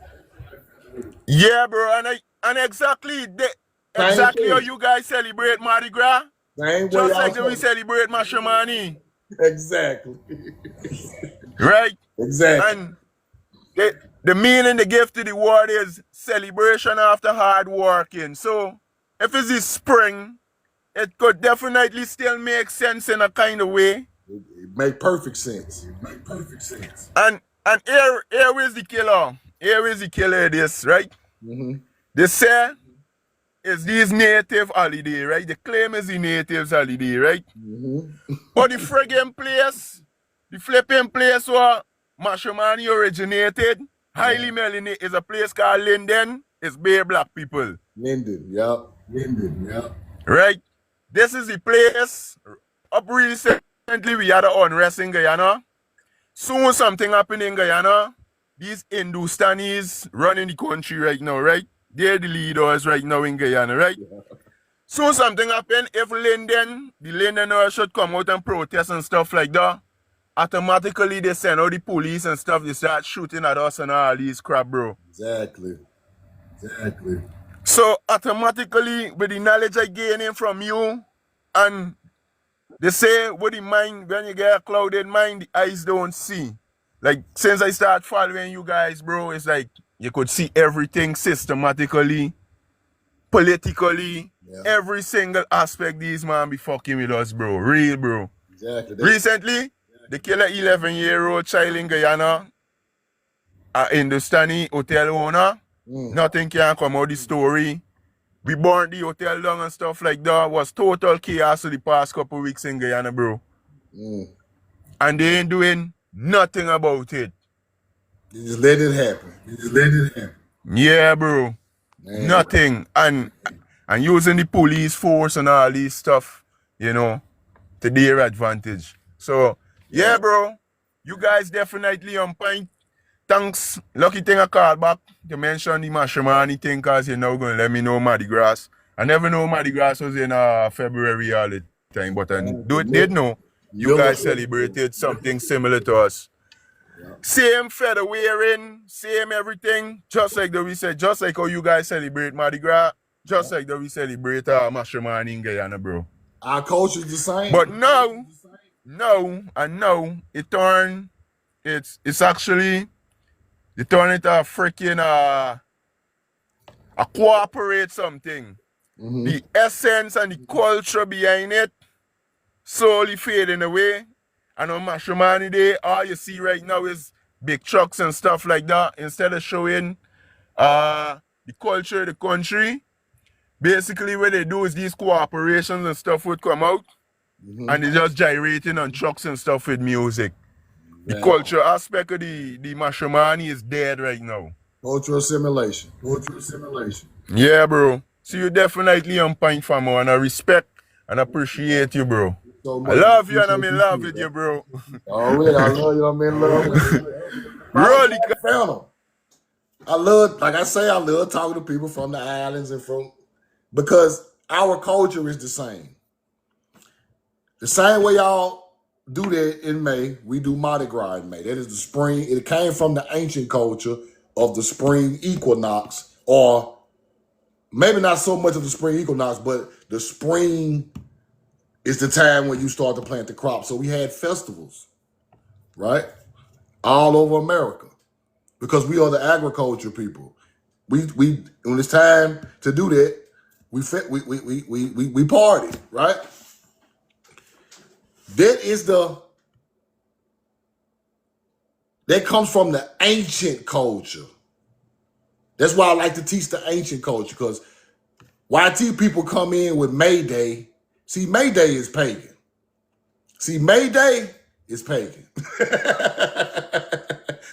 Yeah, bro, and exactly how you guys celebrate Mardi Gras. Same just like we celebrate Mashramani. Exactly. Right? Exactly. And the meaning they give to the word is celebration after hard working. So if it's the spring, it could definitely still make sense in a kind of way. It make perfect sense. And here is the killer. Here is the killer of this, right? Mm-hmm. They say it's these native holiday, right? The claim is the natives holiday, right? Mm-hmm. But the friggin' place, the flipping place where Mashramani originated, highly melanated, is a place called Linden. It's bare black people. Linden, yep. Right? This is the place. Up recently, we had an unrest in Guyana. Soon something happened in Guyana. These Hindustanis running the country right now, right? They're the leaders right now in Guyana, right? Yeah. Soon something happened. If the Lindeners should come out and protest and stuff like that, automatically they send out the police and stuff. They start shooting at us and all these crap, bro. Exactly. So automatically, with the knowledge I gaining from you, and they say with the mind, when you get a clouded mind, the eyes don't see. Like, since I start following you guys, bro, it's like you could see everything systematically, politically, every single aspect these man be fucking with us, bro. Real, bro. Exactly. Recently, they killed an 11-year-old child in Guyana, a Hindustani hotel owner. Nothing can come out the story. We burned the hotel down and stuff like that. Was total chaos for the past couple weeks in Guyana, bro. And they ain't doing nothing about it. You just let it happen. Yeah, bro. Man. Nothing. And using the police force and all these stuff, to their advantage. So, yeah, bro. You guys definitely on point. Thanks. Lucky thing I called back to mention the Mashramani thing because you're now going to let me know Mardi Gras. I never know Mardi Gras was in February all the time, but I did know you guys celebrated something similar to us. Same feather wearing, same everything, just like we said, just like how you guys celebrate Mardi Gras, just like we celebrate Mashramani in Guyana, bro. Our culture's the same. But now it's actually, they turn it a freaking a cooperate something. The essence and the culture behind it slowly fading away. And on Mashramani Day, all you see right now is big trucks and stuff like that. Instead of showing the culture of the country, basically what they do is these cooperations and stuff would come out and they just gyrating on trucks and stuff with music. The culture aspect of the matrimony is dead right now. Cultural assimilation. Yeah, bro. So you definitely on point for more, and I respect and appreciate you, bro. So I much. love you and I'm Appreciate in you love too, with man. you, bro. Already, I love you. I'm in love with you. Rolly, I love, like I say, I love talking to people from the islands and because our culture is the same. The same way y'all do that in May, we do Mardi Gras in May. That is the spring. It came from the ancient culture of the spring equinox, or maybe not so much of the spring equinox, but the spring is the time when you start to plant the crop. So we had festivals, right? All over America. Because we are the agriculture people. We when it's time to do that, we party, right? That comes from the ancient culture. That's why I like to teach the ancient culture, because YT people come in with May Day. See, May Day is pagan. May Day is pagan.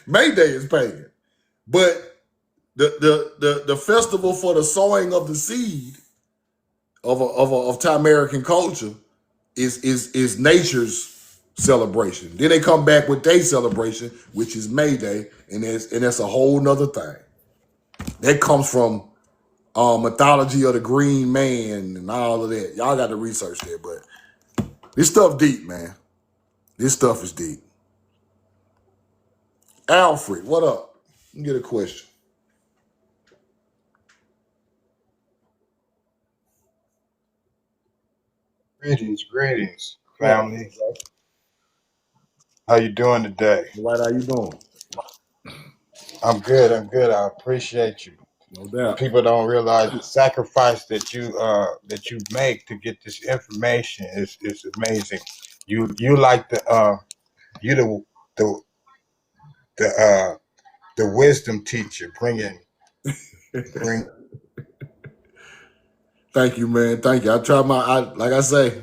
May Day is pagan. But the festival for the sowing of the seed of Tamerican culture is nature's celebration. Then they come back with their celebration, which is May Day, and that's a whole nother thing. That comes from mythology of the green man and all of that. Y'all got to research that, but this stuff deep, man. This stuff is deep. Alfred, what up? Let me get a question. Greetings, family. How you doing today? Right, how you doing? I'm good. I appreciate you. No doubt. People don't realize the sacrifice that you make to get this information is amazing. You like you the wisdom teacher bring. Thank you, man. Thank you. I try like I say,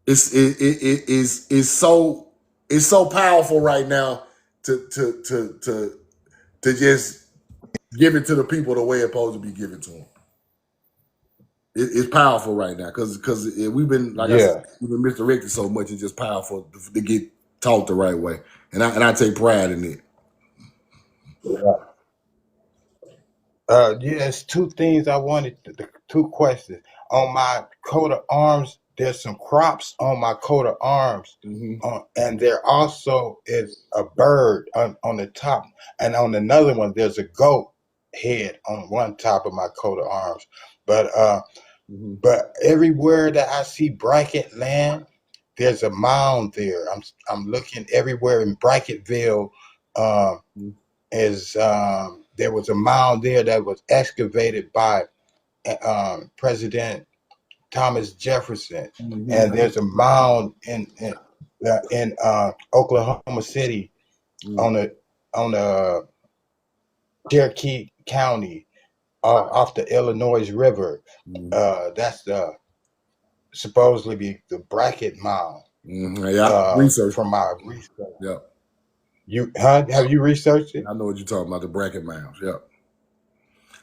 it's so powerful right now to just give it to the people the way it's supposed to be given to them. It's powerful right now because we've been, like I said, we've been misdirected so much. It's just powerful to get taught the right way, and I take pride in it. Yes, two things I wanted. Two questions on my coat of arms. There's some crops on my coat of arms, and there also is a bird on the top, and on another one there's a goat head on one top of my coat of arms. But everywhere that I see bracket land, there's a mound there. I'm looking everywhere in Bracketville. There was a mound there that was excavated by President Thomas Jefferson, and there's a mound in Oklahoma City on the Cherokee County off the Illinois River. That's supposedly be the Bracket Mound. Research from my research. Yeah. Have you researched it? I know what you're talking about, the bracket mounds. Yeah.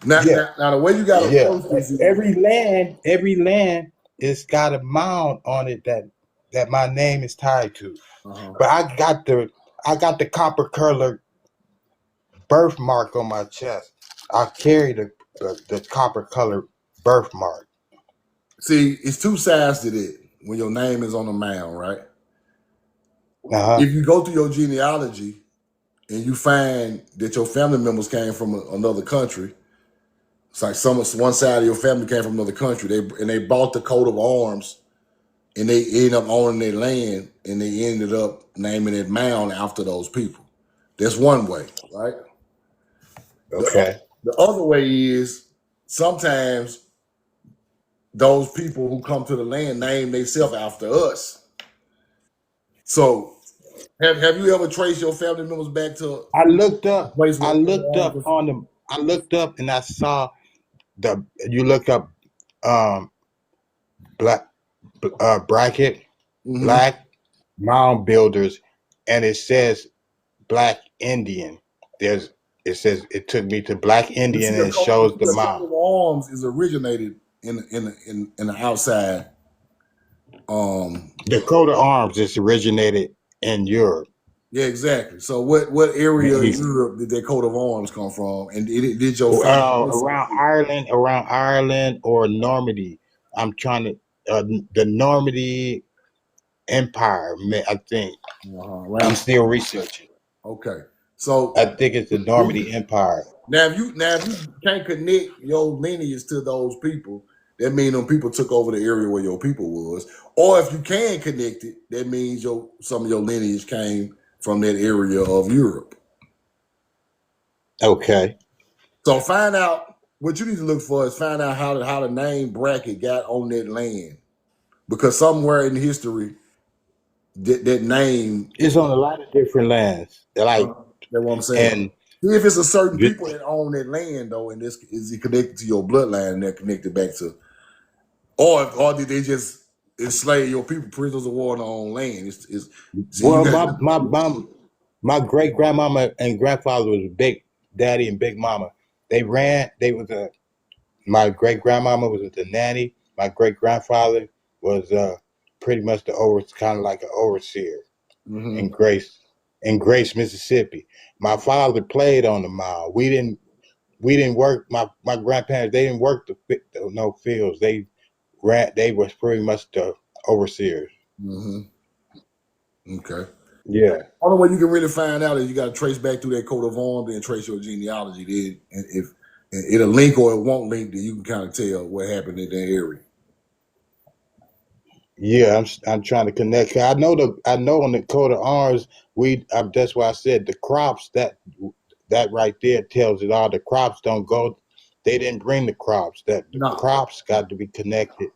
Now the way you got to approach this is every land it's got a mound on it that my name is tied to. But I got the copper color birthmark on my chest. I carry the copper color birthmark. See, it's two sides to it when your name is on a mound, right? If you go through your genealogy and you find that your family members came from another country, it's like one side of your family came from another country. They bought the coat of arms, and they ended up owning their land, and they ended up naming it mound after those people. That's one way, right? Okay. The other way is sometimes those people who come to the land name themselves after us. So have you ever traced your family members back to? I looked up and I saw you look up black bracket black mound builders, and it says Black Indian. It says it took me to Black You Indian see, and it shows the the coat mound. of arms is originated in the outside. The coat of arms is originated in Europe. Yeah, exactly. So what area of Europe did that coat of arms come from? And did your family listen? Around Ireland or Normandy. I'm trying to the Normandy Empire. I think I'm Right. still researching. Okay. So I think it's the Normandy Empire. now if you can't connect your lineage to those people, that means them people took over the area where your people was. Or if you can connect it, that means some of your lineage came from that area of Europe. Okay. So find out what you need to look for is find out how the name bracket got on that land. Because somewhere in history, that name, It's on a lot of different lands. Like that's what I'm saying. and See if it's a certain the- people that own that land though, and this is it connected to your bloodline and they're connected back to, or did they just enslave your people, prisoners of war on their own land? See, well, you got my great grandmama and grandfather was big daddy and big mama. They ran. They was a My great grandmama was the nanny. My great grandfather was pretty much kind of like an overseer in Grace, Mississippi. My father played on the mound. We didn't work. My grandparents, they didn't work no fields. They was pretty much the overseers. Okay. Yeah. Only way you can really find out is you got to trace back through that coat of arms and trace your genealogy. Then, and if it'll link or it won't link, then you can kind of tell what happened in that area. Yeah, I'm trying to connect. I know on the coat of arms, that's why I said the crops that right there tells it all. The crops don't go. They didn't bring the crops. The crops got to be connected.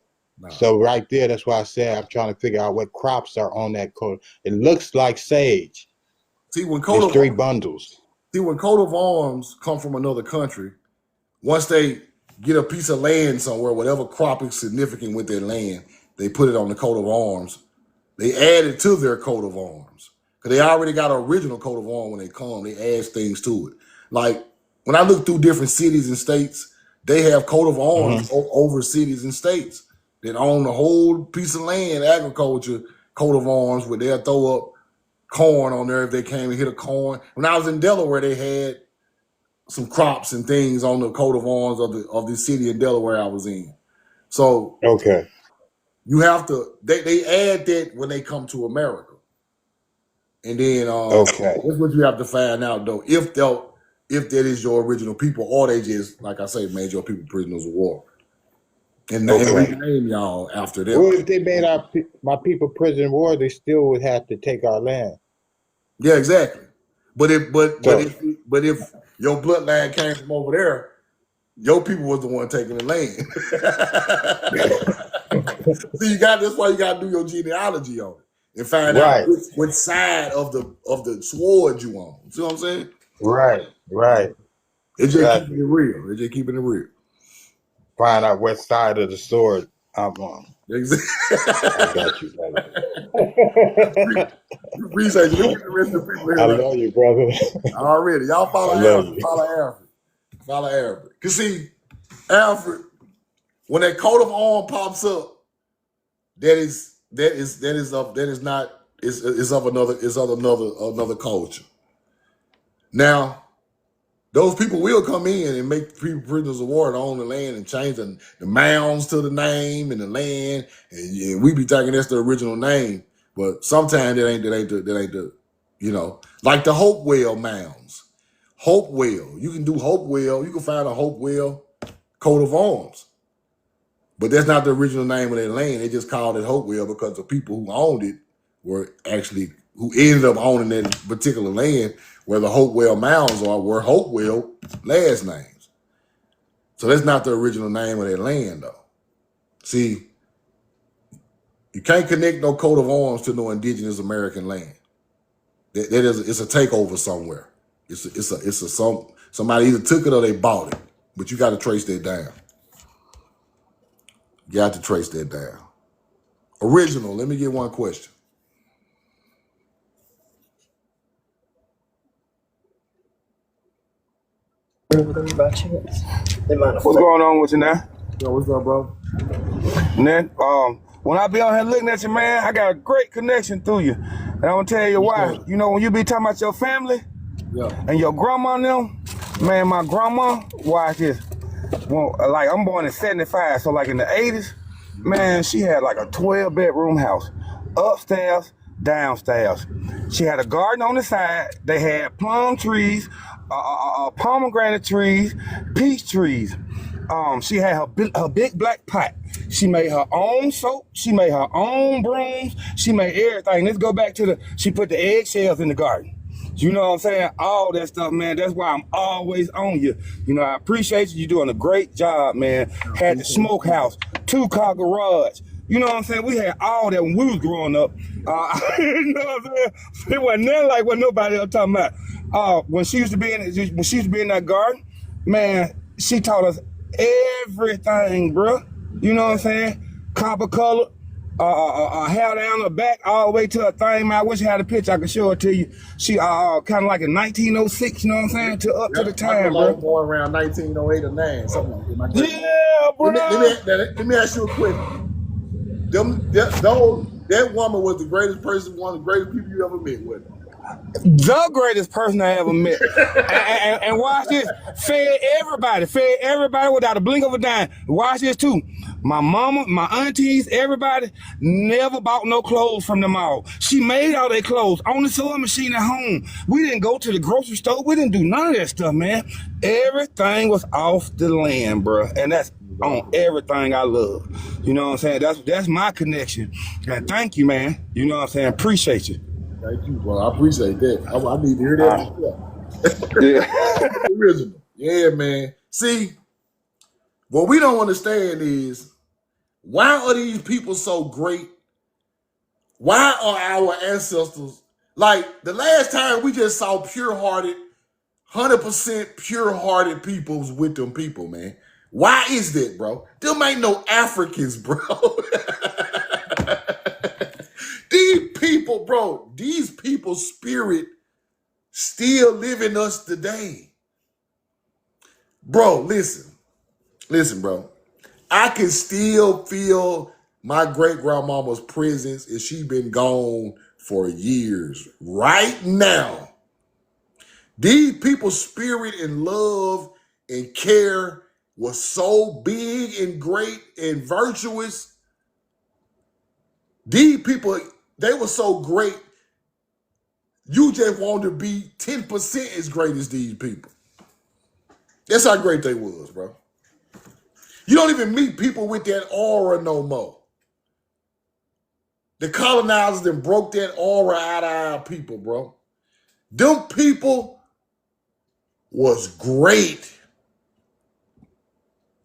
So right there, that's why I said I'm trying to figure out what crops are on that coat. It looks like sage. See, when There's 3 bundles. See, when coat of arms come from another country, once they get a piece of land somewhere, whatever crop is significant with their land, they put it on the coat of arms. They add it to their coat of arms. Because they already got an original coat of arms when they come. They add things to it. Like, when I look through different cities and states, they have coat of arms over cities and states that own the whole piece of land, agriculture, coat of arms, where they'll throw up corn on there if they came and hit a corn. When I was in Delaware, they had some crops and things on the coat of arms of the city in Delaware I was in. So okay, you have to they add that when they come to America, and then okay, that's what you have to find out though if that is your original people or they just like I say made your people prisoners of war and rename y'all after them. Well, if they made my people prisoner of war, they still would have to take our land. Yeah, exactly. But if your bloodline came from over there, your people was the one taking the land. See, that's why you gotta do your genealogy on it and find out which side of the sword you on. See what I'm saying? Right. It's just keeping it real. It's just keeping it real. Find out what side of the sword I'm on. Exactly. I got you, brother. Appreciate you. Look at the rest of the people here. I love you, brother. Already. Y'all follow Alfred. Follow Alfred. Cause see, Alfred, when that coat of arms pops up, is of another culture. Now, those people will come in and make people prisoners of war and own the land and change the mounds to the name and the land, and we be thinking that's the original name. But sometimes that ain't the like the Hopewell mounds. Hopewell, you can do Hopewell. You can find a Hopewell coat of arms, but that's not the original name of that land. They just called it Hopewell because the people who owned it were actually who ended up owning that particular land where the Hopewell mounds were Hopewell last names. So that's not the original name of that land, though. See, you can't connect no coat of arms to no indigenous American land. It's a takeover somewhere. Somebody either took it or they bought it. But you got to trace that down. You got to trace that down. Original. Let me get one question. What's going on with you now? Yo, what's up, bro? And then, when I be on here looking at you, man, I got a great connection through you. And I'm gonna tell you why. You know, when you be talking about your family and your grandma and them, man, my grandma, watch this. Well, like, I'm born in 75, so like in the 80s, man, she had like a 12-bedroom house. Upstairs, downstairs. She had a garden on the side. They had plum trees, pomegranate trees, peach trees. She had her big black pot. She made her own soap. She made her own brooms. She made everything. Let's go back to she put the eggshells in the garden. You know what I'm saying? All that stuff, man. That's why I'm always on you. You know, I appreciate you. You're doing a great job, man. Had the smokehouse, 2-car garage. You know what I'm saying? We had all that when we was growing up. You know what I'm saying? It wasn't nothing like what nobody else talking about. When she used to be in that garden, man, she taught us everything, bro. You know what I'm saying? Copper color, hair down her back all the way to her thing, man. I wish I had a picture. I could show it to you. She kind of like in 1906, you know what I'm saying? To the time, bro. Born around 1908 or 9, something like that. Yeah, bro. Let me ask you a question. That woman was the greatest person, one of the greatest people you ever met with. The greatest person I ever met. and watch this. Fed everybody without a blink of a dime. Watch this too. My mama, my aunties, everybody never bought no clothes from them all. She made all their clothes on the sewing machine at home. We didn't go to the grocery store. We didn't do none of that stuff, man. Everything was off the land, bro. And that's on everything I love. You know what I'm saying? That's my connection. And thank you, man. You know what I'm saying? Appreciate you. Thank you, bro. I appreciate that. I need to hear that. Yeah. Original. Yeah, man. See, what we don't understand is, why are these people so great? Why are our ancestors, like the last time we just saw pure-hearted, 100% pure-hearted people with them people, man. Why is that, bro? Them ain't no Africans, bro. These people's spirit still live in us today. Bro, listen, bro. I can still feel my great-grandmama's presence, and she been gone for years. Right now, these people's spirit and love and care was so big and great and virtuous. These people, they were so great, you just want to be 10% as great as these people. That's how great they was, bro. You don't even meet people with that aura no more. The colonizers then broke that aura out of our people, bro. Them people was great.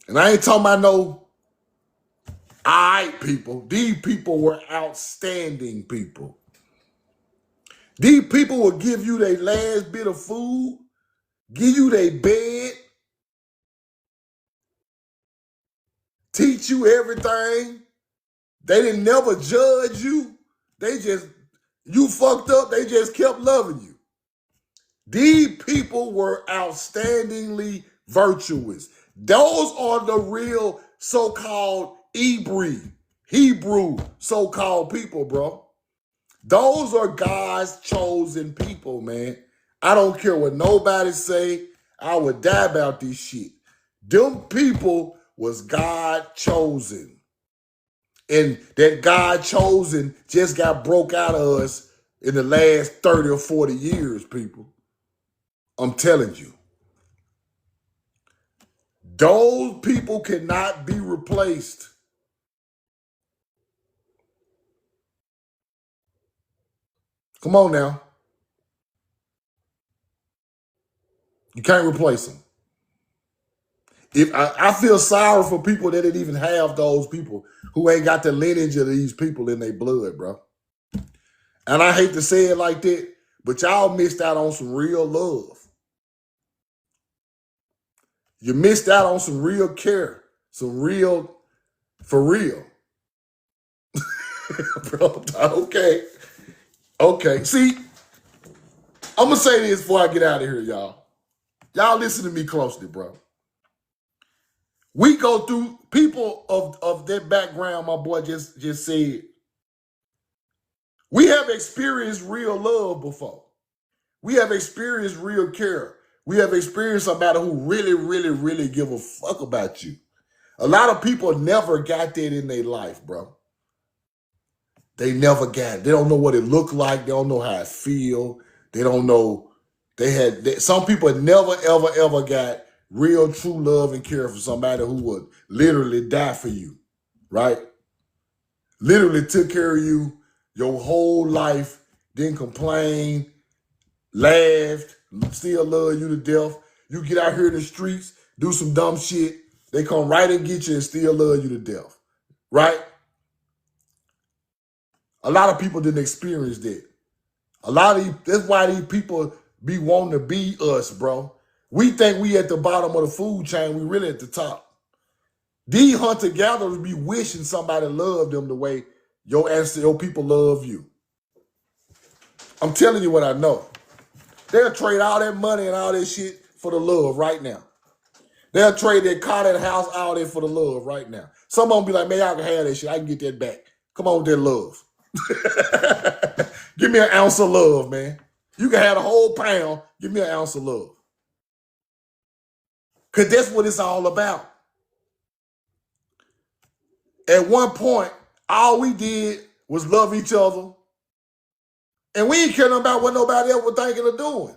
And I ain't talking about no alright people. These people were outstanding people. These people will give you their last bit of food, give you their bed, teach you everything. They didn't never judge you. You fucked up, they just kept loving you. These people were outstandingly virtuous. Those are the real so-called Hebrew so-called people, bro. Those are God's chosen people, man. I don't care what nobody say. I would die about this shit. Them people was God chosen. And that God chosen just got broke out of us in the last 30 or 40 years, people. I'm telling you. Those people cannot be replaced. Come on now. You can't replace them. If I feel sorry for people that didn't even have those people who ain't got the lineage of these people in their blood, bro. And I hate to say it like that, but y'all missed out on some real love. You missed out on some real care, some real, for real. Bro, okay. See, I'm going to say this before I get out of here, y'all. Y'all listen to me closely, bro. We go through people of that background, my boy just said. We have experienced real love before. We have experienced real care. We have experienced somebody who really, really, really give a fuck about you. A lot of people never got that in their life, bro. They never got it. They don't know what it looked like. They don't know how it feel. They don't know. Some people never, ever, ever got real, true love and care for somebody who would literally die for you, right? Literally took care of you your whole life, didn't complain, laughed, still love you to death. You get out here in the streets, do some dumb shit, they come right and get you and still love you to death, right? A lot of people didn't experience that. That's why these people be wanting to be us, bro. We think we at the bottom of the food chain, we really at the top. These hunter-gatherers be wishing somebody loved them the way your people love you. I'm telling you what I know. They'll trade all that money and all that shit for the love right now. They'll trade their car, that house, all that for the love right now. Some of them be like, man, y'all can have that shit. I can get that back. Come on with that love. Give me an ounce of love, man. You can have a whole pound. Give me an ounce of love. Because that's what it's all about. At one point, all we did was love each other. And we ain't care nothing about what nobody else was thinking of doing.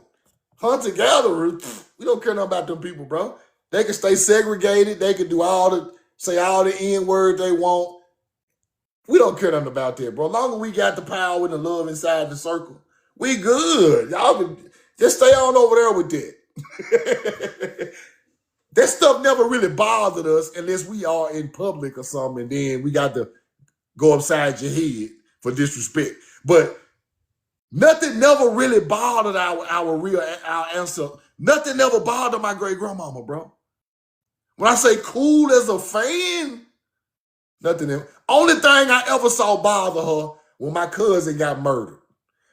Hunter-gatherers, we don't care nothing about them people, bro. They can stay segregated. They can say all the N-words they want. We don't care nothing about that, bro. As long as we got the power and the love inside the circle, we good. Y'all can just stay on over there with that. That stuff never really bothered us unless we are in public or something, and then we got to go upside your head for disrespect. But nothing never really bothered our answer. Nothing never bothered my great grandmama, bro. When I say cool as a fan, nothing ever. Only thing I ever saw bother her when my cousin got murdered.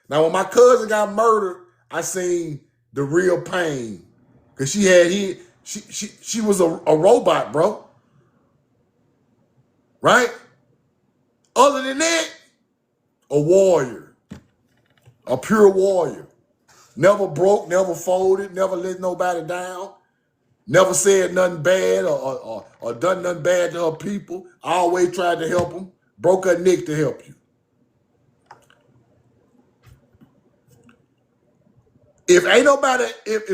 Now, when my cousin got murdered, I seen the real pain. Because she was a robot, bro. Right? Other than that, a warrior. A pure warrior. Never broke, never folded, never let nobody down. Never said nothing bad or done nothing bad to her people. Always tried to help them. Broke her neck to help you. If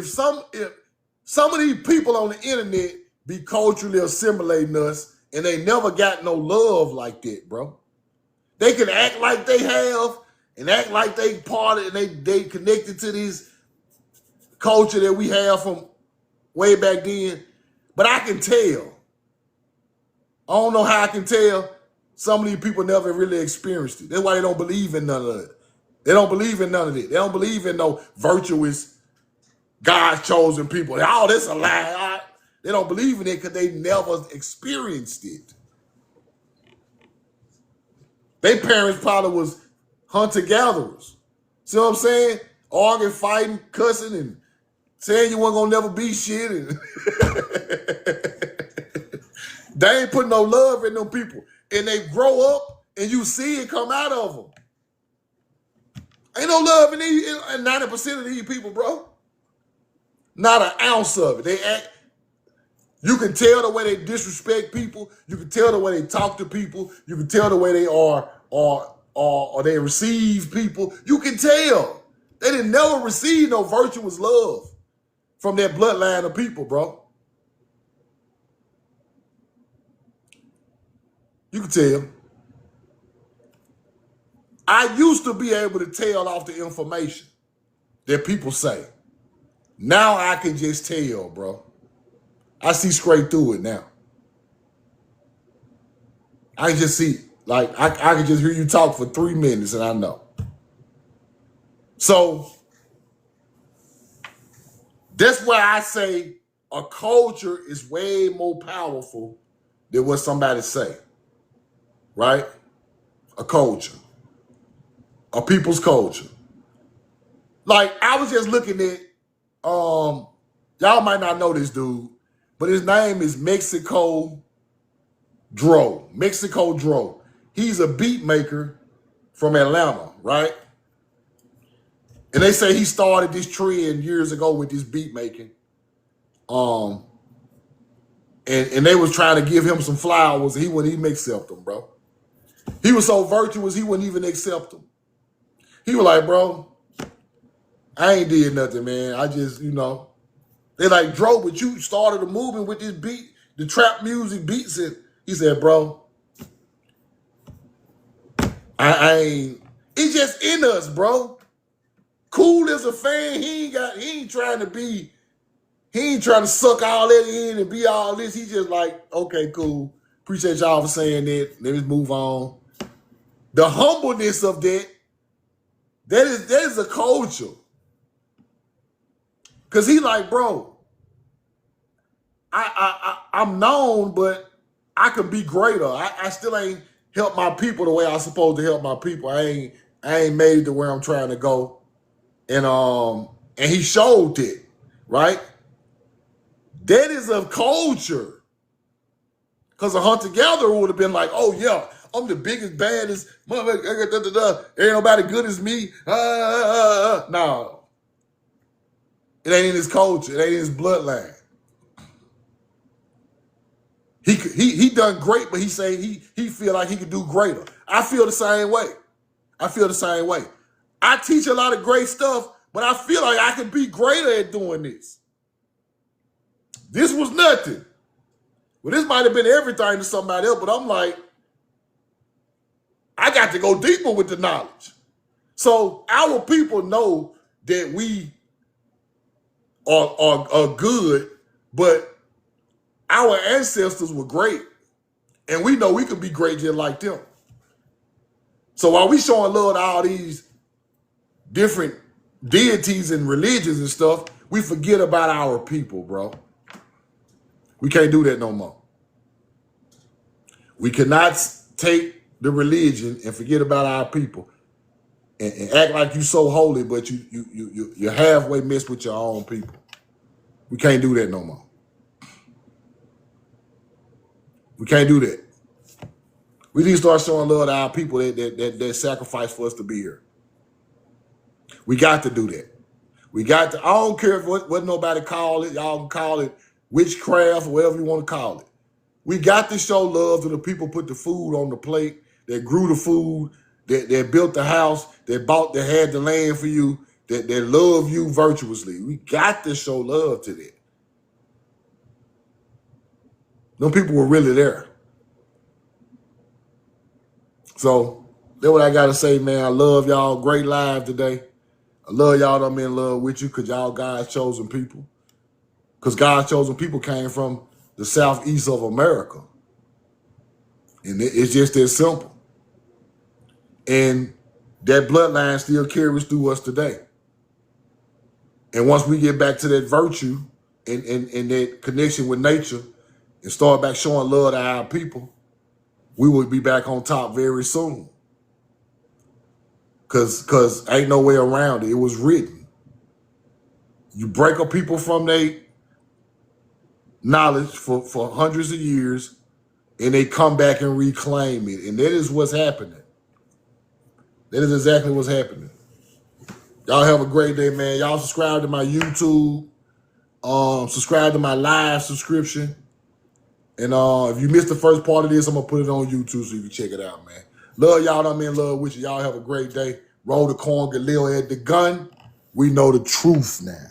some of these people on the internet be culturally assimilating us and they never got no love like that, bro. They can act like they have and act like they part of and they connected to this culture that we have from way back then. But I can tell. I don't know how I can tell. Some of these people never really experienced it. That's why they don't believe in none of it. They don't believe in none of it. They don't believe in no virtuous, God's chosen people. Oh, that's a lie. They don't believe in it because they never experienced it. Their parents probably was hunter-gatherers. See what I'm saying? Arguing, fighting, cussing, and saying you weren't going to never be shit. And they ain't put no love in them people. And they grow up and you see it come out of them. Ain't no love in 90% of these people, bro. Not an ounce of it. They act. You can tell the way they disrespect people. You can tell the way they talk to people. You can tell the way they are or they receive people. You can tell. They didn't never receive no virtuous love from their bloodline of people, bro. You can tell. I used to be able to tell off the information that people say. Now I can just tell, bro. I see straight through it now. I can just see, like, I can just hear you talk for 3 minutes and I know. So, that's why I say a culture is way more powerful than what somebody say, right? A culture. A people's culture. Like, I was just looking at Y'all might not know this dude, but his name is Mexico Dro. Mexico Dro. He's a beat maker from Atlanta, right? And they say he started this trend years ago with this beat making. And they was trying to give him some flowers, and he wouldn't even accept them, bro. He was so virtuous, he wouldn't even accept them. He was like, bro, I ain't did nothing, man. I just, they like, Dro, but you started a movement with this beat, the trap music beats it. He said, bro, I ain't, it's just in us, bro. Cool as a fan, he ain't trying to suck all that in and be all this. He just like, okay, cool. Appreciate y'all for saying that. Let me move on. The humbleness of that is a culture. Cause he like, bro, I'm known, but I could be greater. I still ain't help my people the way I'm supposed to help my people. I ain't made it to where I'm trying to go. And he showed it, right? That is a culture. Because a hunter-gatherer would have been like, oh, yeah, I'm the biggest, baddest, motherfucker, ain't nobody good as me. No. It ain't in his culture. It ain't in his bloodline. He done great, but he say he feel like he could do greater. I feel the same way. I teach a lot of great stuff, but I feel like I could be greater at doing this. This was nothing. Well, this might have been everything to somebody else, but I'm like, I got to go deeper with the knowledge. So our people know that we are good, but our ancestors were great. And we know we could be great just like them. So while we showing love to all these different deities and religions and stuff, we forget about our people, bro. We can't do that no more. We cannot take the religion and forget about our people and act like you so holy, but you halfway mess with your own people. We can't do that no more. We can't do that. We need to start showing love to our people that sacrifice for us to be here. We got to do that. We got to, I don't care what nobody call it. Y'all can call it witchcraft or whatever you want to call it. We got to show love to the people put the food on the plate, that grew the food, that built the house, that had the land for you, that love you virtuously. We got to show love to that. Them people were really there. So that's what I got to say, man. I love y'all. Great live today. I love y'all that I'm in love with you because y'all God's chosen people. Because God's chosen people came from the southeast of America. And it's just that simple. And that bloodline still carries through us today. And once we get back to that virtue and that connection with nature and start back showing love to our people, we will be back on top very soon. Because ain't no way around it. It was written. You break up people from their knowledge for hundreds of years, and they come back and reclaim it. And that is what's happening. That is exactly what's happening. Y'all have a great day, man. Y'all subscribe to my YouTube. Subscribe to my live subscription. And if you missed the first part of this, I'm going to put it on YouTube so you can check it out, man. Love y'all. I'm in love with you. Y'all have a great day. Roll the corn, get Lil at the gun. We know the truth now.